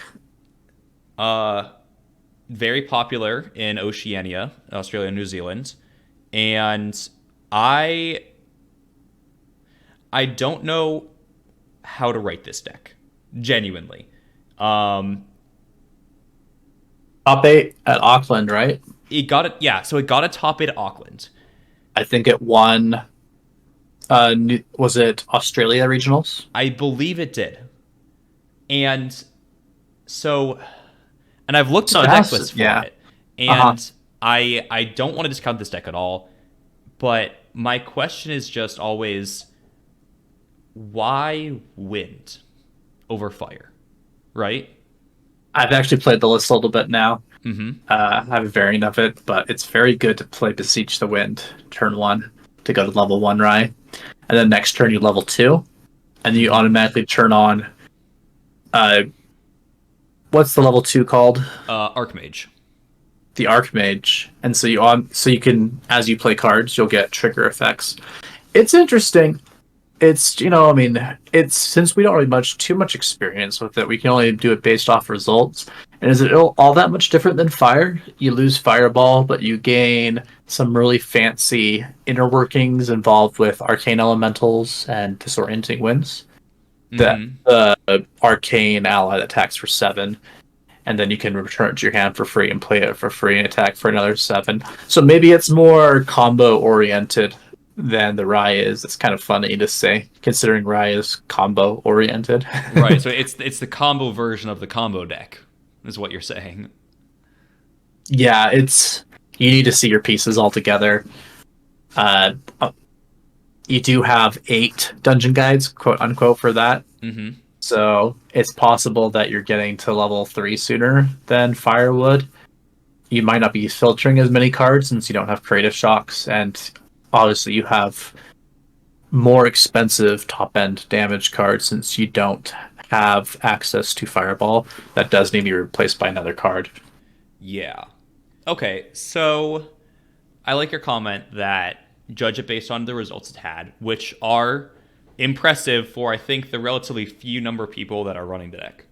A: Very popular in Oceania, Australia, and New Zealand. And I don't know how to write this deck. Genuinely.
B: Top 8 at Auckland, right?
A: It got it, yeah. So it got a top 8 at Auckland.
B: I think it won. Was it Australia regionals?
A: I believe it did. And so, and I've looked at the deck list for it, and I don't want to discount this deck at all. But my question is just always, why wind over fire, right?
B: I've actually played the list a little bit now. I have a variant of it, but it's very good to play Beseech the Wind turn 1 to go to level 1 Rai. And then next turn you level 2, and you automatically turn on what's the level 2 called?
A: Archmage.
B: The Archmage. And so you can, as you play cards, you'll get trigger effects. It's interesting. It's, it's, since we don't really too much experience with it, we can only do it based off results. And is it all that much different than fire? You lose fireball, but you gain some really fancy inner workings involved with arcane elementals and disorienting winds. The arcane ally that attacks for 7, and then you can return it to your hand for free and play it for free and attack for another 7. So maybe it's more combo oriented than the Rai is. It's kind of funny to say, considering Rai is combo oriented.
A: Right, so it's the combo version of the combo deck, is what you're saying.
B: Yeah, you need to see your pieces all together. You do have 8 dungeon guides, quote unquote, for that. So it's possible that you're getting to level 3 sooner than Firewood. You might not be filtering as many cards since you don't have creative shocks, and obviously you have more expensive top-end damage cards since you don't have access to Fireball. That does need to be replaced by another card.
A: Yeah. Okay, so I like your comment that judge it based on the results it had, which are impressive for, I think, the relatively few number of people that are running the deck.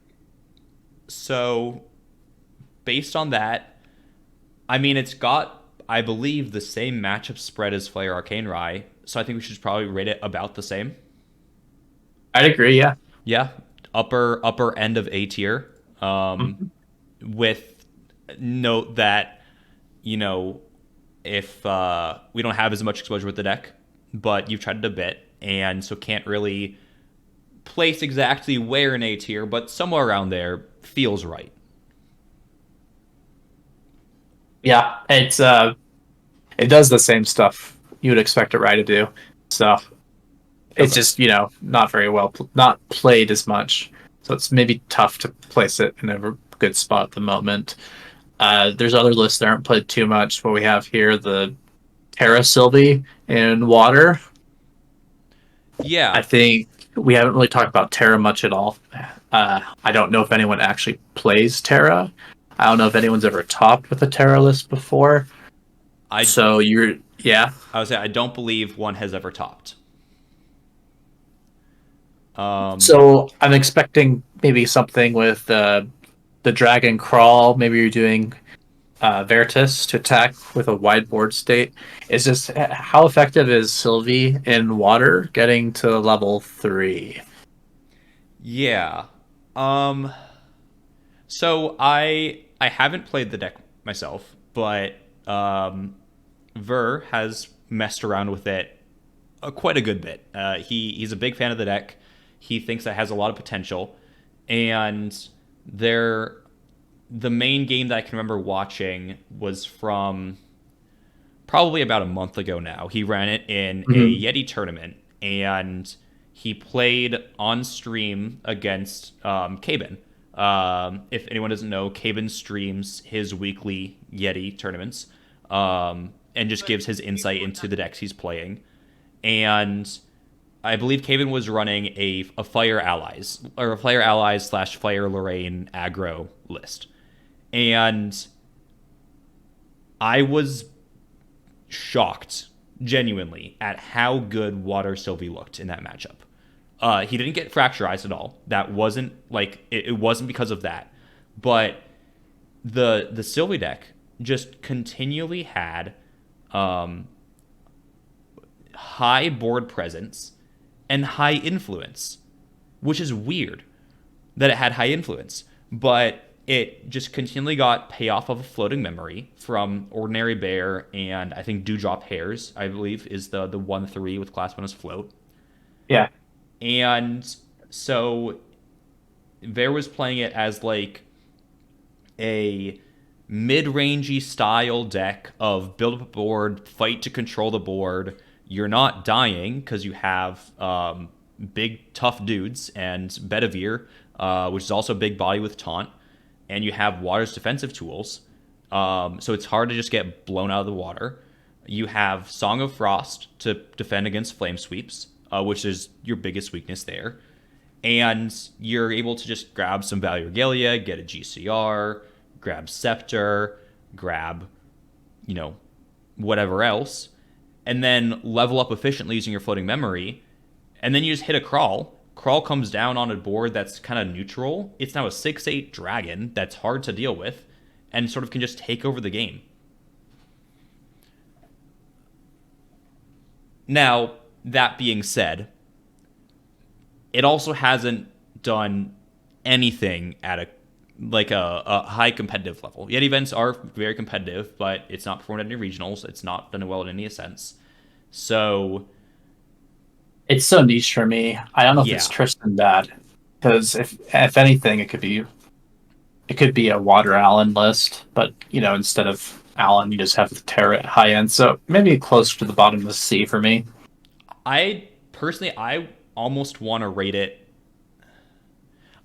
A: So, based on that, I mean, it's got, I believe, the same matchup spread as Flare Arcane Rai, so I think we should probably rate it about the same.
B: I'd agree, yeah.
A: Yeah, upper end of A tier, with note that, if we don't have as much exposure with the deck, but you've tried it a bit, and so can't really place exactly where in A tier, but somewhere around there feels right.
B: Yeah, it does the same stuff you would expect it Rai to do. So it's just, not very well, not played as much. So it's maybe tough to place it in a good spot at the moment. There's other lists that aren't played too much, but we have here the Tera Silvie in Water.
A: Yeah.
B: I think we haven't really talked about Tera much at all. I don't know if anyone actually plays Tera. I don't know if anyone's ever topped with a Tierlist before.
A: I
B: So you're, yeah.
A: I would say I don't believe one has ever topped.
B: So I'm expecting maybe something with the Dragon Crawl. Maybe you're doing Veritas to attack with a wide board state. Is just how effective is Silvie in water getting to level 3?
A: Yeah. Um so I haven't played the deck myself, but Ver has messed around with it quite a good bit. He's a big fan of the deck. He thinks it has a lot of potential, and there the main game that I can remember watching was from probably about a month ago now. He ran it in a
B: Mm-hmm.
A: Yeti tournament, and he played on stream against Caben. If anyone doesn't know, Caben streams his weekly Yeti tournaments and just gives his insight into the decks he's playing. And I believe Caven was running a Fire Allies or a Fire Allies slash Fire Lorraine aggro list, and I was shocked genuinely at how good Water Sylvie looked in that matchup. He didn't get fracturized at all. That wasn't like it wasn't because of that, but the Sylvie deck just continually had um, high board presence and high influence, which is weird that it had high influence, but it just continually got payoff of a floating memory from Ordinary Bear and I think Dewdrop Hairs, I believe, is the 1/3 with class bonus float.
B: Yeah.
A: And so Bear was playing it as like a mid-rangey style deck of build up a board, fight to control the board. You're not dying because you have big tough dudes and Bedivere, which is also a big body with taunt, and you have Water's defensive tools. So it's hard to just get blown out of the water. You have Song of Frost to defend against flame sweeps, which is your biggest weakness there. And you're able to just grab some Value Regalia, get a GCR, grab Scepter, grab, you know, whatever else, and then level up efficiently using your floating memory. And then you just hit a crawl. Crawl comes down on a board that's kind of neutral. It's now a 6/8 dragon that's hard to deal with and sort of can just take over the game. Now, that being said, it also hasn't done anything at a high competitive level. Yet events are very competitive, but it's not performed at any regionals. It's not done well in any sense. So
B: It's so niche for me. I don't know if it's
A: yeah,
B: Tristan bad, because if anything, it could be a Water Allen list, but instead of Allen, you just have the Tera at high end. So maybe closer to the bottom of the C for me.
A: I almost want to rate it.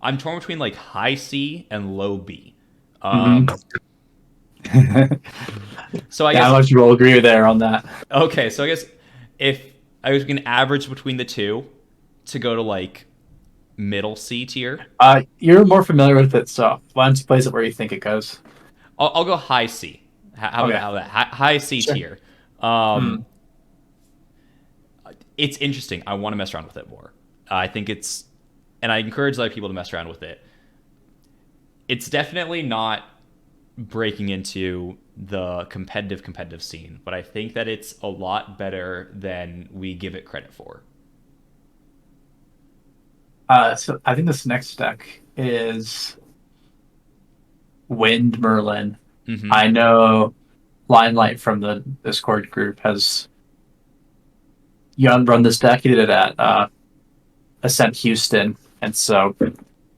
A: I'm torn between like high C and low B.
B: Mm-hmm.
A: Um, so I
B: Yeah,
A: guess
B: how much you will agree there on that?
A: okay. So I guess if I was going to average between the two to go to like middle C tier,
B: You're more familiar with it, so why don't you place it where you think it goes?
A: I'll go high C.
B: Okay,
A: How that high C
B: sure.
A: tier. Um,
B: Mm.
A: it's interesting. I want to mess around with it more. I think it's, and I encourage other people to mess around with it. It's definitely not breaking into the competitive scene, but I think that it's a lot better than we give it credit for.
B: So I think this next deck is Wind Merlin.
A: Hmm.
B: I know Limelight from the Discord group has run this deck. He did it at Ascent Houston, and so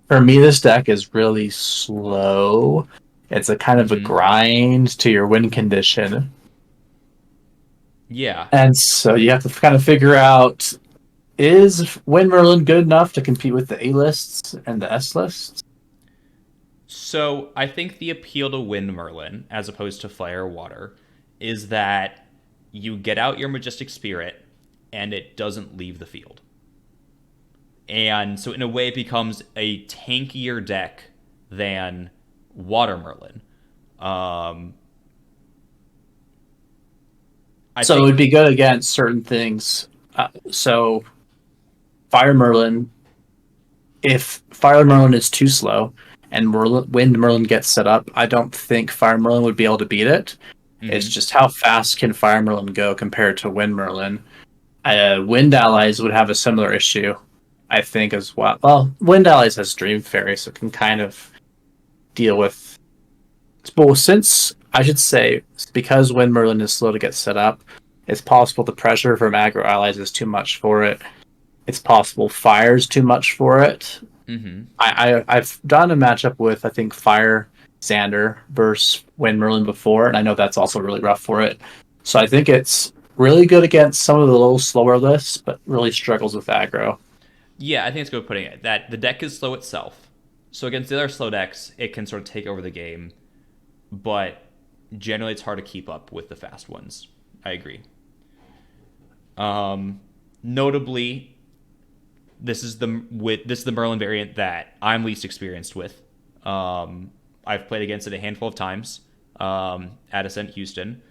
B: for me, this deck is really slow. It's a kind of a
A: Hmm.
B: grind to your win condition,
A: Yeah.
B: and so you have to kind of figure out, is Wind Merlin good enough to compete with the A lists and the S lists?
A: So I think the appeal to Wind Merlin, as opposed to Fire Water, is that you get out your Majestic Spirit and it doesn't leave the field. And so in a way it becomes a tankier deck than Water Merlin, Um, I
B: So it
A: think.
B: would be good against certain things. So Fire Merlin, if Fire Merlin is too slow and Wind Merlin gets set up, I don't think Fire Merlin would be able to beat it. It's
A: Mhm.
B: just how fast can Fire Merlin go compared to Wind Merlin. Wind Allies would have a similar issue, I think, as well. Well, Wind Allies has Dream Fairy, so it can kind of deal with. Well, since I should say, because Wind Merlin is slow to get set up, it's possible the pressure from Aggro Allies is too much for it. It's possible Fire's too much for it.
A: Mhm.
B: I've done a matchup with I think Fire Zander versus Wind Merlin before, and I know that's also really rough for it. So I think it's really good against some of the little slower lists, but really struggles with aggro.
A: Yeah, I think it's good putting it that the deck is slow itself. So against the other slow decks, it can sort of take over the game, but generally it's hard to keep up with the fast ones. I agree. Notably, this is the Merlin variant that I'm least experienced with. I've played against it a handful of times at Ascent Houston,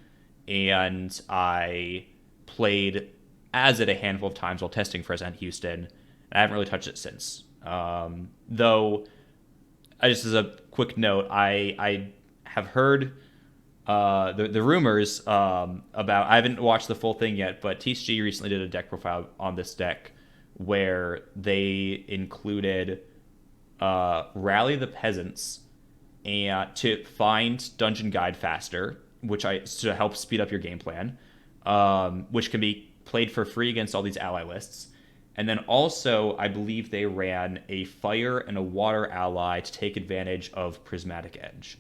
A: and I played as it a handful of times while testing for Ascent Houston. I haven't really touched it since. Though, just as a quick note, I have heard the rumors about. I haven't watched the full thing yet, but TCG recently did a deck profile on this deck where they included Rally the Peasants and to find Dungeon Guide faster, which I to help speed up your game plan, which can be played for free against all these ally lists. And then also, I believe they ran a fire and a water ally to take advantage of Prismatic Edge.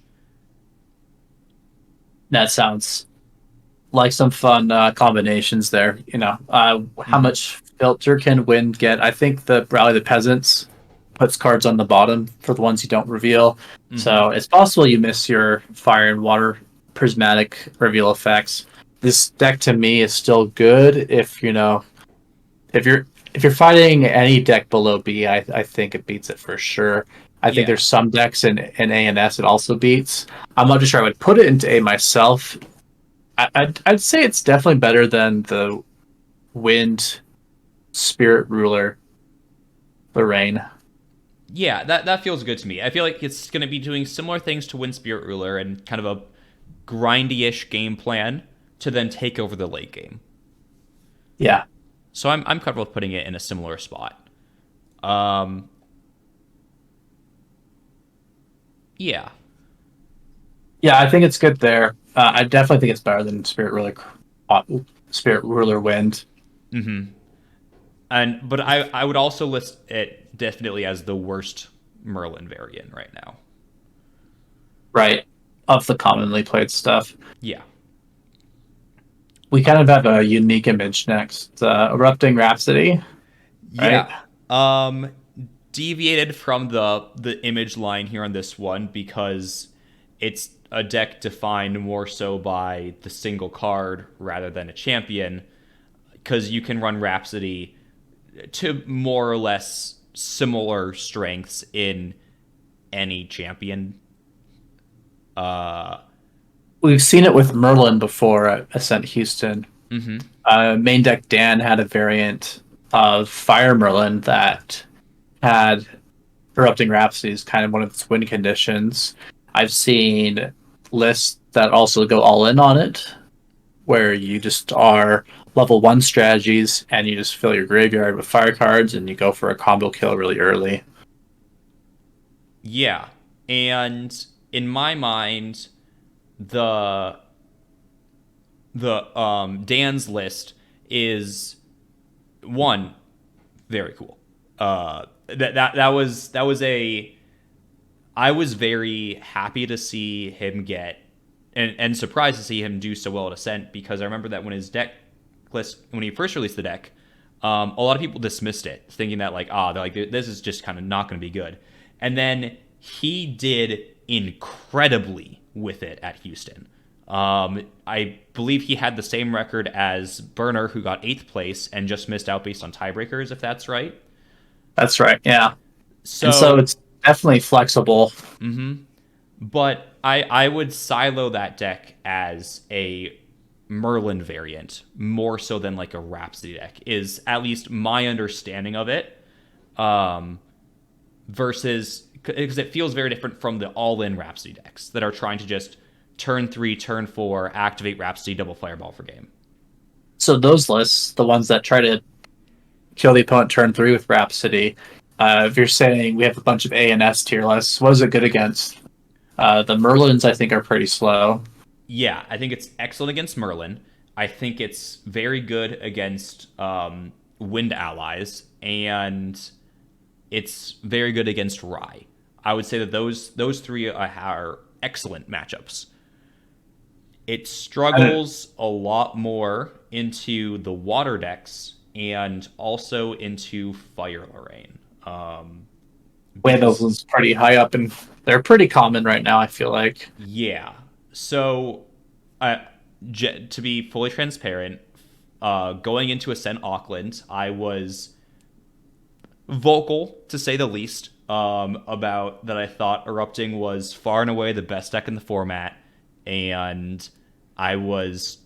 B: That sounds like some fun combinations there. How
A: Mm-hmm.
B: much filter can Wind get? I think the Rally the Peasants puts cards on the bottom for the ones you don't reveal.
A: Mm-hmm.
B: So it's possible you miss your fire and water prismatic reveal effects. This deck to me is still good if you're if you're fighting any deck below B, I think it beats it for sure. I think
A: Yeah.
B: there's some decks in A and S it also beats. I'm not sure I would put it into A myself. I'd say it's definitely better than the Wind Spirit Ruler Lorraine.
A: Yeah, that feels good to me. I feel like it's going to be doing similar things to Win Spirit Ruler and kind of a grindy-ish game plan to then take over the late game.
B: Yeah,
A: So I'm comfortable with putting it in a similar spot. Um, yeah,
B: yeah, I think it's good there. I definitely think it's better than Spirit Ruler Wind.
A: and but I would also list it definitely as the worst Merlin variant right now.
B: Right, of the commonly played stuff.
A: Yeah,
B: We kind of have a unique image next. Erupting Rhapsody, right?
A: yeah. Um, Deviated from the image line here on this one because it's a deck defined more so by the single card rather than a champion. Because you can run Rhapsody to more or less similar strengths in any champion. Uh,
B: We've seen it with Merlin before at Ascent Houston.
A: mm-hmm.
B: Main deck Dan had a variant of Fire Merlin that had Erupting Rhapsody as kind of one of its win conditions. I've seen lists that also go all in on it, where you just are level one strategies and you just fill your graveyard with fire cards and you go for a combo kill really early.
A: Yeah, and in my mind, the Dan's list is one very cool. That was a I was very happy to see him get and surprised to see him do so well at Ascent because I remember that when his deck list when he first released the deck, a lot of people dismissed it, thinking that they're like this is just kind of not going to be good, and then he did incredibly with it at Houston. I believe he had the same record as Burner, who got eighth place and just missed out based on tiebreakers, if that's right.
B: That's right, yeah. And so
A: So,
B: it's definitely flexible.
A: mm-hmm. But I would silo that deck as a Merlin variant more so than like a Rhapsody deck, is at least my understanding of it. Um, Versus because it feels very different from the all-in Rhapsody decks that are trying to just turn 3, turn 4, activate Rhapsody, double Fireball for game.
B: So those lists, the ones that try to kill the opponent turn 3 with Rhapsody, if you're saying we have a bunch of A and S tier lists, what is it good against? The Merlins, I think, are pretty slow.
A: Yeah, I think it's excellent against Merlin. I think it's very good against Wind Allies, and it's very good against Rai. I would say that those three are excellent matchups. It
B: And
A: struggles a lot more into the water decks and also into Fire Lorraine.
B: Waybills
A: Because
B: is pretty high up, and they're pretty common right now, I feel like.
A: yeah, so uh, to be fully transparent, going into Ascent Auckland, I was vocal to say the least about that. I thought Erupting was far and away the best deck in the format, and I was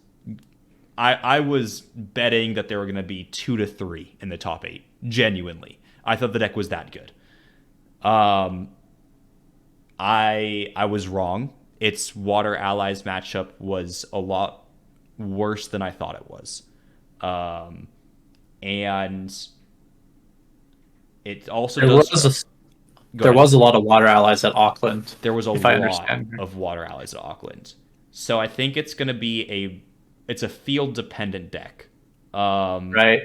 A: I was betting that there were going to be 2 to 3 in the top 8. Genuinely, I thought the deck was that good. Um, I was wrong. Its Water Allies matchup was a lot worse than I thought it was, and it also
B: There
A: does.
B: was a,
A: Go
B: there
A: ahead.
B: was a lot of water allies at Auckland,
A: There was a
B: if I
A: lot
B: understand.
A: of Water Allies at Auckland, so I think it's going to be it's a field dependent deck. Um,
B: Right.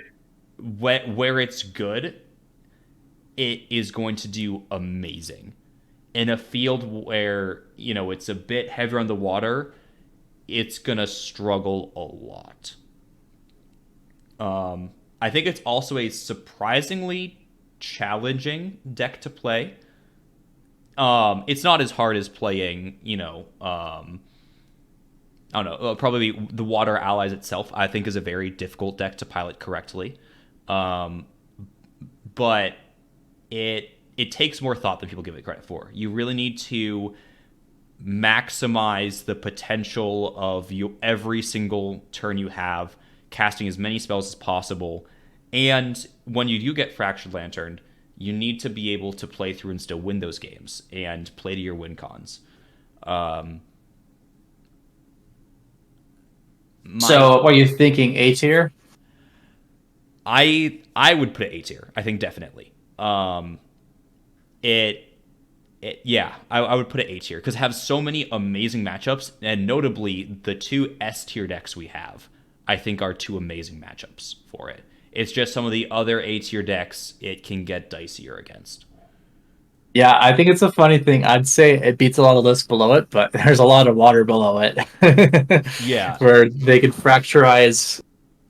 A: where it's good, it is going to do amazing. In a field where it's a bit heavier on the water, it's gonna struggle a lot. I think it's also a surprisingly challenging deck to play. It's not as hard as playing, I don't know, probably the Water Allies itself. I think is a very difficult deck to pilot correctly, um, but it takes more thought than people give it credit for. You really need to maximize the potential of every single turn you have, casting as many spells as possible. And when you do get Fractured Lantern, you need to be able to play through and still win those games and play to your win cons. Um, my
B: So, what are you thinking? A tier?
A: I would put it A tier. I think definitely. It yeah, I would put it A tier because it has so many amazing matchups, and notably the 2 S tier decks we have, I think are 2 amazing matchups for it. It's just some of the other A tier decks it can get dicier against.
B: Yeah, I think it's a funny thing. I'd say it beats a lot of lists below it, but there's a lot of water below it.
A: Yeah.
B: Where they could fracturize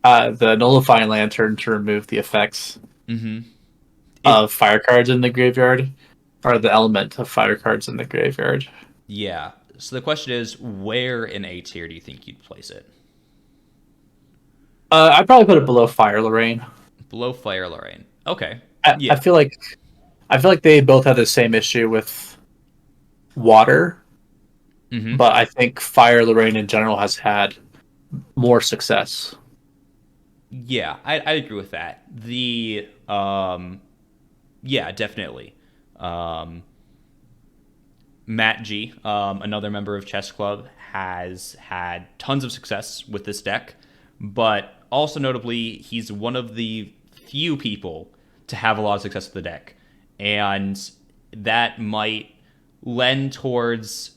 B: the nullifying lantern to remove the effects
A: Mm-hmm.
B: of
A: It
B: fire cards in the graveyard, or the element of fire cards in the graveyard.
A: yeah. So the question is, where in A tier do you think you'd place it?
B: I'd probably put it below Fire Lorraine.
A: Below Fire Lorraine. Okay.
B: I, I
A: Yeah.
B: feel like I feel like they both have the same issue with water,
A: Mm-hmm.
B: but I think Fire Lorraine in general has had more success.
A: Yeah, I agree with that. Yeah, definitely. Um, Matt G, another member of Chess Club, has had tons of success with this deck, but also notably, he's one of the few people to have a lot of success with the deck, and that might lend towards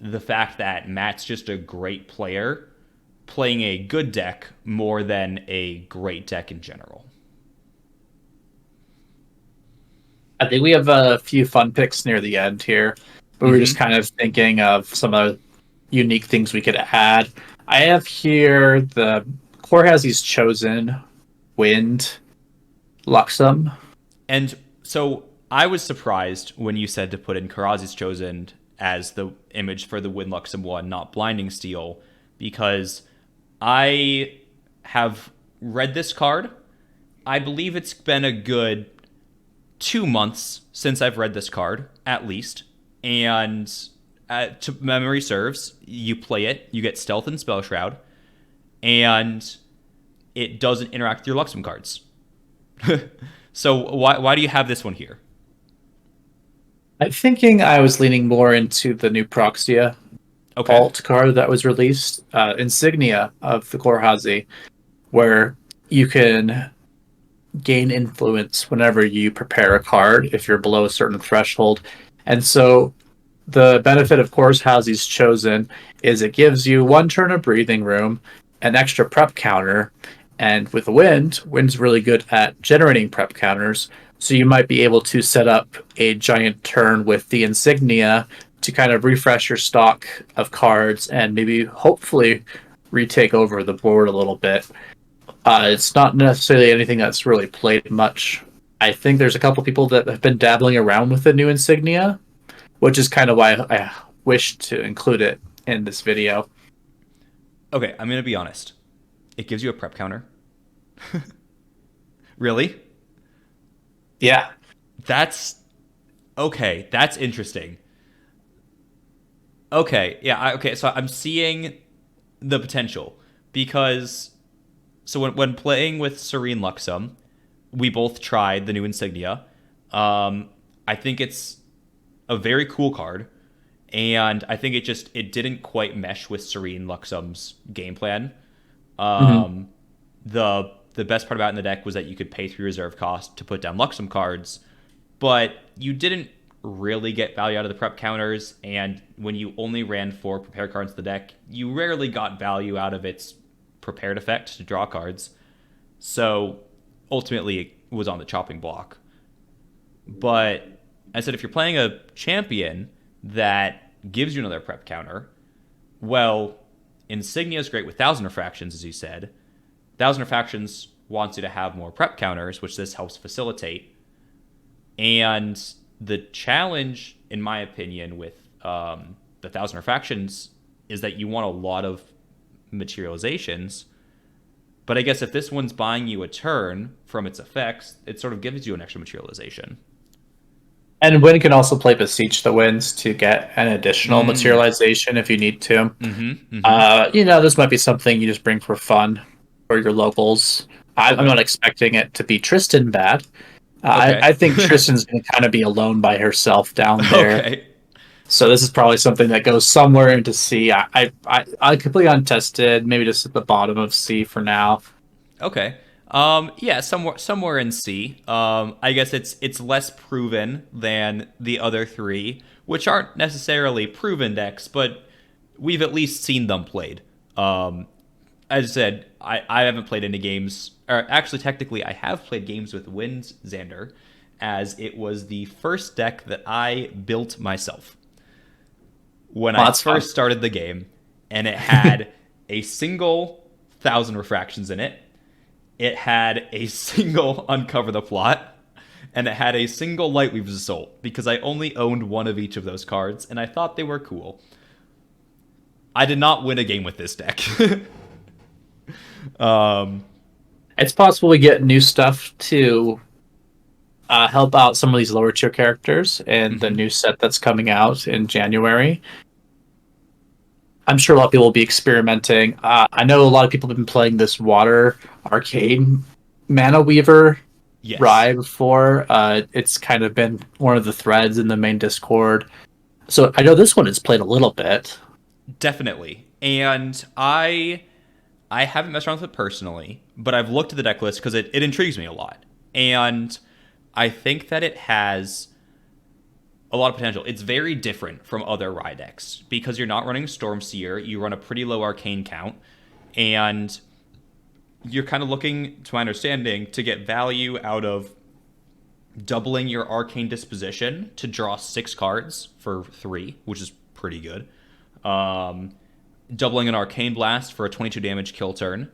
A: the fact that Matt's just a great player playing a good deck more than a great deck in general.
B: I think we have a few fun picks near the end here, but we're just
A: Mm-hmm.
B: kind of thinking of some of unique things we could add. I have here the core has these chosen wind Luxem.
A: And so I was surprised when you said to put in Karazi's Chosen as the image for the Win Luxem one, not Blinding Steel, because I have read this card. I believe it's been a good 2 months since I've read this card, at least. And to memory serves, you play it, you get Stealth and Spell Shroud, and it doesn't interact with your Luxem cards. So why do you have this one here?
B: I'm thinking I was leaning more into the new Proxia
A: Okay.
B: alt card that was released, Insignia of the Korhazi, where you can gain influence whenever you prepare a card if you're below a certain threshold. And so the benefit of Korhazi's Chosen is it gives you 1 turn of breathing room, an extra prep counter, and with Wind's really good at generating prep counters. So you might be able to set up a giant turn with the Insignia to kind of refresh your stock of cards and maybe hopefully retake over the board a little bit. It's not necessarily anything that's really played much. I think there's a couple people that have been dabbling around with the new Insignia, which is kind of why I wish to include it in this video.
A: Okay, I'm gonna be honest. It gives you a prep counter. Really?
B: Yeah.
A: That's okay. That's interesting. Okay, yeah. Okay, so I'm seeing the potential because so when playing with Serene Luxem, we both tried the new Insignia. I think it's a very cool card, and I think it didn't quite mesh with Serene Luxem's game plan.
B: Mm-hmm.
A: The best part about it in the deck was that you could pay 3 reserve cost to put down Luxem cards, but you didn't really get value out of the prep counters, and when you only ran 4 prepare cards in the deck, you rarely got value out of its prepared effect to draw cards. So ultimately it was on the chopping block. But I said if you're playing a champion that gives you another prep counter, well, Insignia is great with 1,000 Refractions, as you said. 1,000 Refractions wants you to have more prep counters, which this helps facilitate. And the challenge, in my opinion, with the 1,000 Refractions is that you want a lot of materializations. But I guess if this one's buying you a turn from its effects, it sort of gives you an extra materialization.
B: And Wind can also play Beseech the Winds to get an additional materialization if you need to. This might be something you just bring for fun for your locals. I'm not expecting it to be Tristan bad.
A: Okay.
B: I think Tristan's going to kind of be alone by herself down there.
A: Okay.
B: So this is probably something that goes somewhere into C. I completely untested, maybe just at the bottom of C for now.
A: Okay. Yeah, somewhere in C. I guess it's less proven than the other 3, which aren't necessarily proven decks, but we've at least seen them played. As I said, I haven't played any games, or actually technically I have played games with Wind's Zander, as it was the first deck that I built myself when I first started the game, and it had a single 1,000 Refractions in it. It had a single Uncover the Plot, and it had a single Lightweave's Assault, because I only owned one of each of those cards, and I thought they were cool. I did not win a game with this deck.
B: It's possible we get new stuff to help out some of these lower tier characters in the new set that's coming out in January. I'm sure a lot of people will be experimenting. I know a lot of people have been playing this Water Arcane Mana Weaver Rai before. It's kind of been one of the threads in the main Discord. So I know this one has played a little bit.
A: Definitely. And I haven't messed around with it personally, but I've looked at the deck list because it intrigues me a lot. And I think that it has a lot of potential. It's very different from other Rai decks because you're not running Stormseer, you run a pretty low arcane count, and you're kind of looking, to my understanding, to get value out of doubling your arcane disposition to draw 6 cards for 3, which is pretty good. Doubling an arcane blast for a 22 damage kill turn.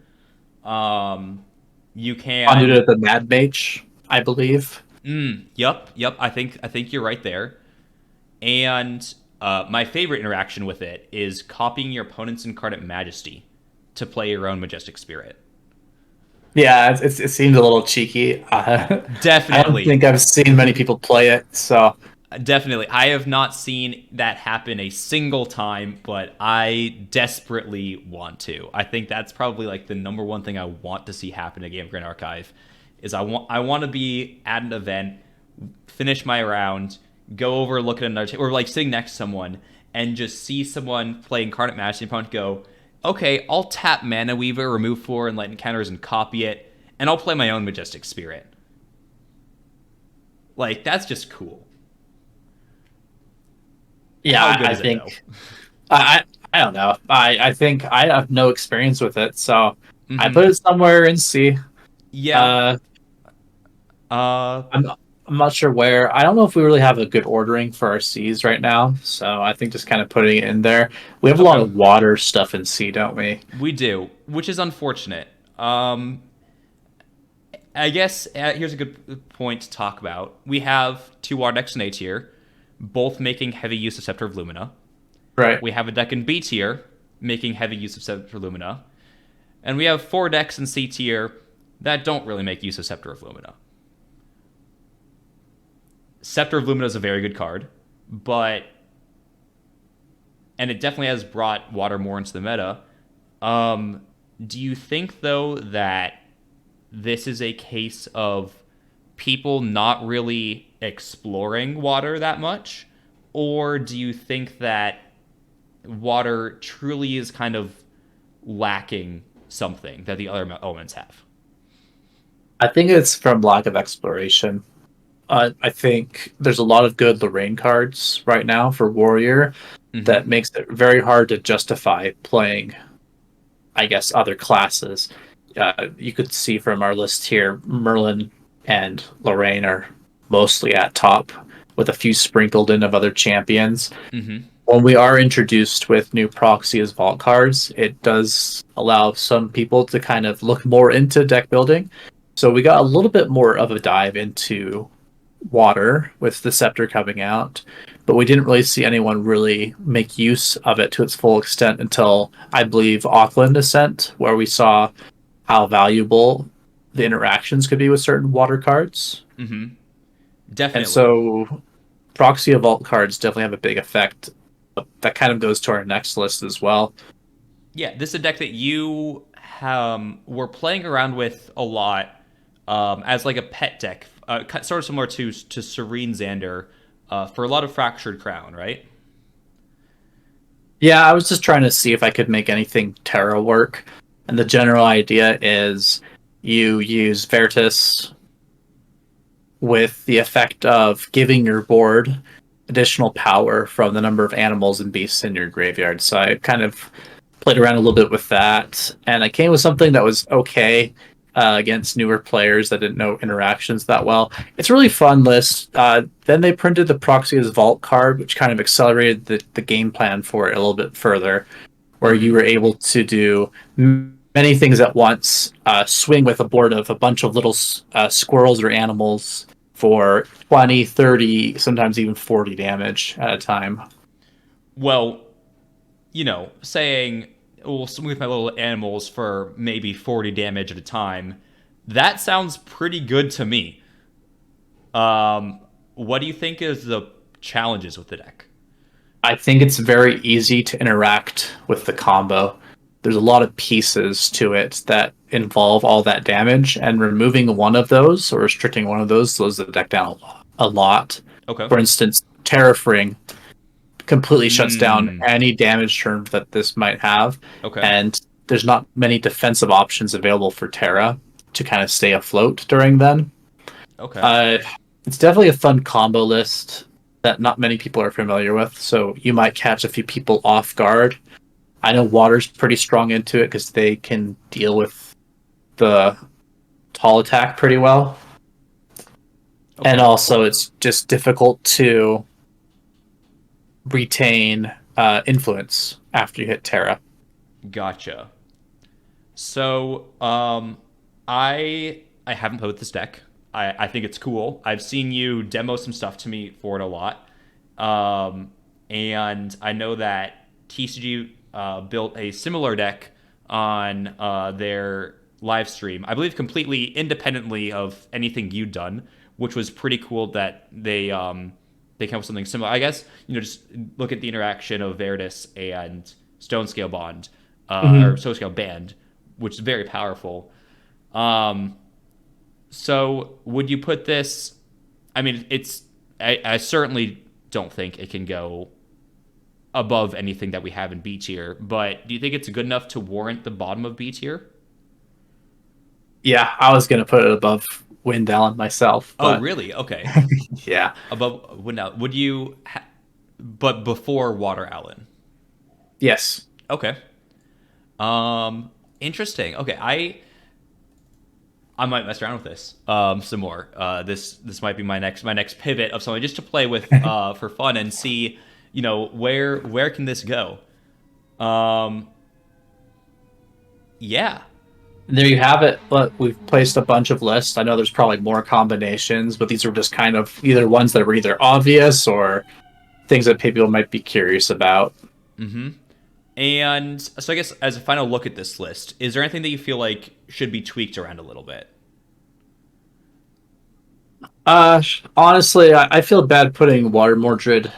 A: You can
B: under the Mad Mage, I believe.
A: Yep. I think you're right there. And my favorite interaction with it is copying your opponent's Incarnate Majesty to play your own Majestic Spirit.
B: Yeah, it seems a little cheeky.
A: Definitely.
B: I don't think I've seen many people play it, so
A: Definitely. I have not seen that happen a single time, but I desperately want to. I think that's probably like the number one thing I want to see happen in Game Grand Archive is I want to be at an event, finish my round, go over, look at another or like sitting next to someone and just see someone play Incarnate Match and opponent go, okay, I'll tap Mana Weaver, remove 4 and light encounters and copy it, and I'll play my own Majestic Spirit. Like, that's just cool.
B: Yeah,
A: How good
B: I
A: is it,
B: think
A: though?
B: I don't know. I think I have no experience with it, so I
A: Mm-hmm.
B: put it somewhere in C.
A: Yeah.
B: Uh,
A: Uh,
B: I'm not sure where. I don't know if we really have a good ordering for our C's right now, so I think just kind of putting it in there. We have a lot
A: okay.
B: of water stuff in C, don't we?
A: We do, which is unfortunate. I guess here's a good point to talk about. We have two water decks in A tier, both making heavy use of Scepter of Lumina.
B: Right.
A: We have a deck in B tier, making heavy use of Scepter of Lumina. And we have 4 decks in C tier that don't really make use of Scepter of Lumina. Scepter of Lumina is a very good card, but and it definitely has brought water more into the meta. Do you think though that this is a case of people not really exploring water that much, or do you think that water truly is kind of lacking something that the other elements have?
B: I think it's from lack of exploration. I think there's a lot of good Lorraine cards right now for Warrior
A: Mm-hmm.
B: that makes it very hard to justify playing, I guess, other classes. You could see from our list here, Merlin and Lorraine are mostly at top, with a few sprinkled in of other champions.
A: Mm-hmm.
B: When we are introduced with new proxy as vault cards, it does allow some people to kind of look more into deck building. So we got a little bit more of a dive into water with the scepter coming out, but we didn't really see anyone really make use of it to its full extent until I believe Auckland Ascent, where we saw how valuable the interactions could be with certain water cards.
A: Mm-hmm.
B: And
A: Definitely.
B: so proxy vault cards definitely have a big effect. That kind of goes to our next list as well.
A: Yeah, this is a deck that you were playing around with a lot as like a pet deck, sort of similar to Serene Zander for a lot of Fractured Crown, right?
B: Yeah, I was just trying to see if I could make anything Tera work. And the general idea is you use Vertus with the effect of giving your board additional power from the number of animals and beasts in your graveyard. So I kind of played around a little bit with that, and I came with something that was okay against newer players that didn't know interactions that well. It's a really fun list. Then they printed the Proxy as Vault card, which kind of accelerated the game plan for it a little bit further, where
A: Mm-hmm.
B: you were able to do many things at once, swing with a board of a bunch of little squirrels or animals for 20, 30, sometimes even 40 damage at a time.
A: Well, saying we'll smooth my little animals for maybe 40 damage at a time, that sounds pretty good to me. What do you think is the challenges with the deck?
B: I think it's very easy to interact with the combo. There's a lot of pieces to it that involve all that damage, and removing one of those or restricting one of those slows the deck down a lot.
A: Okay.
B: For instance, Terrafring completely shuts down
A: Mm,
B: any damage turn that this might have,
A: okay.
B: and there's not many defensive options available for Tera to kind of stay afloat during then.
A: Okay.
B: Uh, it's definitely a fun combo list that not many people are familiar with, so you might catch a few people off guard. I know Water's pretty strong into it because they can deal with the tall attack pretty well. And
A: Okay.
B: also, it's just difficult to retain influence after you hit Terra.
A: Gotcha. So, I haven't played with this deck. I think it's cool. I've seen you demo some stuff to me for it a lot. And I know that TCG built a similar deck on their live stream. I believe completely independently of anything you'd done, which was pretty cool that they they come up with something similar. I guess, just look at the interaction of Verdus and Stone Scale Bond, or
B: Hmm.
A: Stone Scale Band, which is very powerful. Um, so would you put this? I mean, I certainly don't think it can go above anything that we have in B tier, but do you think it's good enough to warrant the bottom of B tier?
B: Yeah, I was gonna put it above Wind Allen myself,
A: Oh,
B: but
A: really? Okay.
B: yeah,
A: Above would you? But before Water Allen.
B: yes.
A: Okay. Interesting. Okay, I might mess around with this some more. This might be my next pivot of something just to play with for fun and see, where can this go? Um, yeah.
B: And there you have it. Look, we've placed a bunch of lists. I know there's probably more combinations, but these are just kind of either ones that were either obvious or things that people might be curious about.
A: Mm-hmm. And so I guess as a final look at this list, is there anything that you feel like should be tweaked around a little bit?
B: Honestly, I feel bad putting Water Mordred.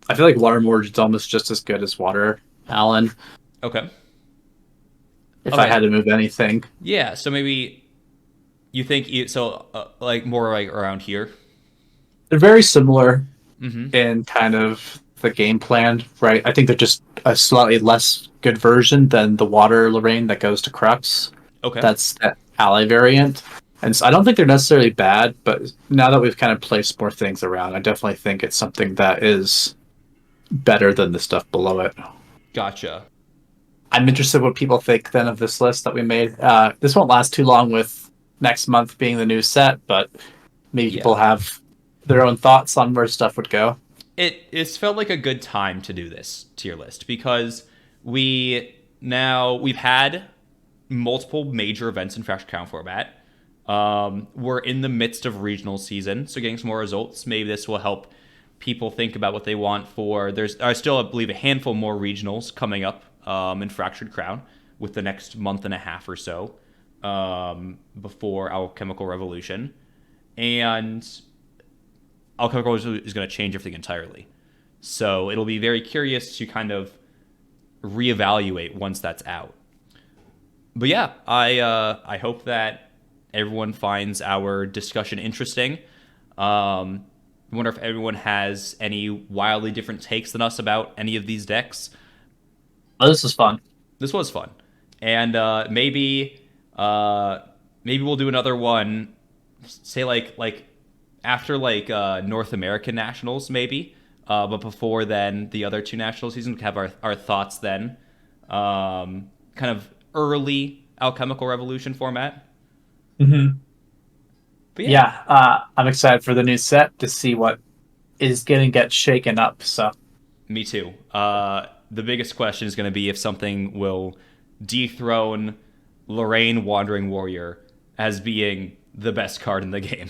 B: I feel like Water Mordred's almost just as good as Water Allen
A: Okay.
B: if I
A: Okay.
B: had to move anything.
A: Yeah. So maybe you think so, like more like around here.
B: They're very similar
A: Mm-hmm.
B: in kind of the game plan, right? I think they're just a slightly less good version than the Water Lorraine that goes to Crux.
A: Okay.
B: That's that ally variant. And so I don't think they're necessarily bad, but now that we've kind of placed more things around, I definitely think it's something that is better than the stuff below it.
A: Gotcha.
B: I'm interested what people think then of this list that we made. This won't last too long with next month being the new set, but maybe
A: Yeah.
B: people have their own thoughts on where stuff would go.
A: It's felt like a good time to do this tier list because we've had multiple major events in Faction Count format. We're in the midst of regional season, so getting some more results. Maybe this will help people think about what they want for. I still believe a handful more regionals coming up in Fractured Crown with the next month and a half or so before Alchemical Revolution, and Alchemical Revolution is going to change everything entirely. So it'll be very curious to kind of reevaluate once that's out. But yeah, I hope that everyone finds our discussion interesting. I wonder if everyone has any wildly different takes than us about any of these decks.
B: Oh, this is fun.
A: This was fun, and maybe we'll do another one. Say like after North American nationals, maybe. But before then, the other two national seasons, we can have our thoughts then. Kind of early Alchemical Revolution format.
B: Mm-hmm.
A: But yeah,
B: Yeah, I'm excited for the new set to see what is going to get shaken up. So,
A: me too. The biggest question is going to be if something will dethrone Lorraine Wandering Warrior as being the best card in the game.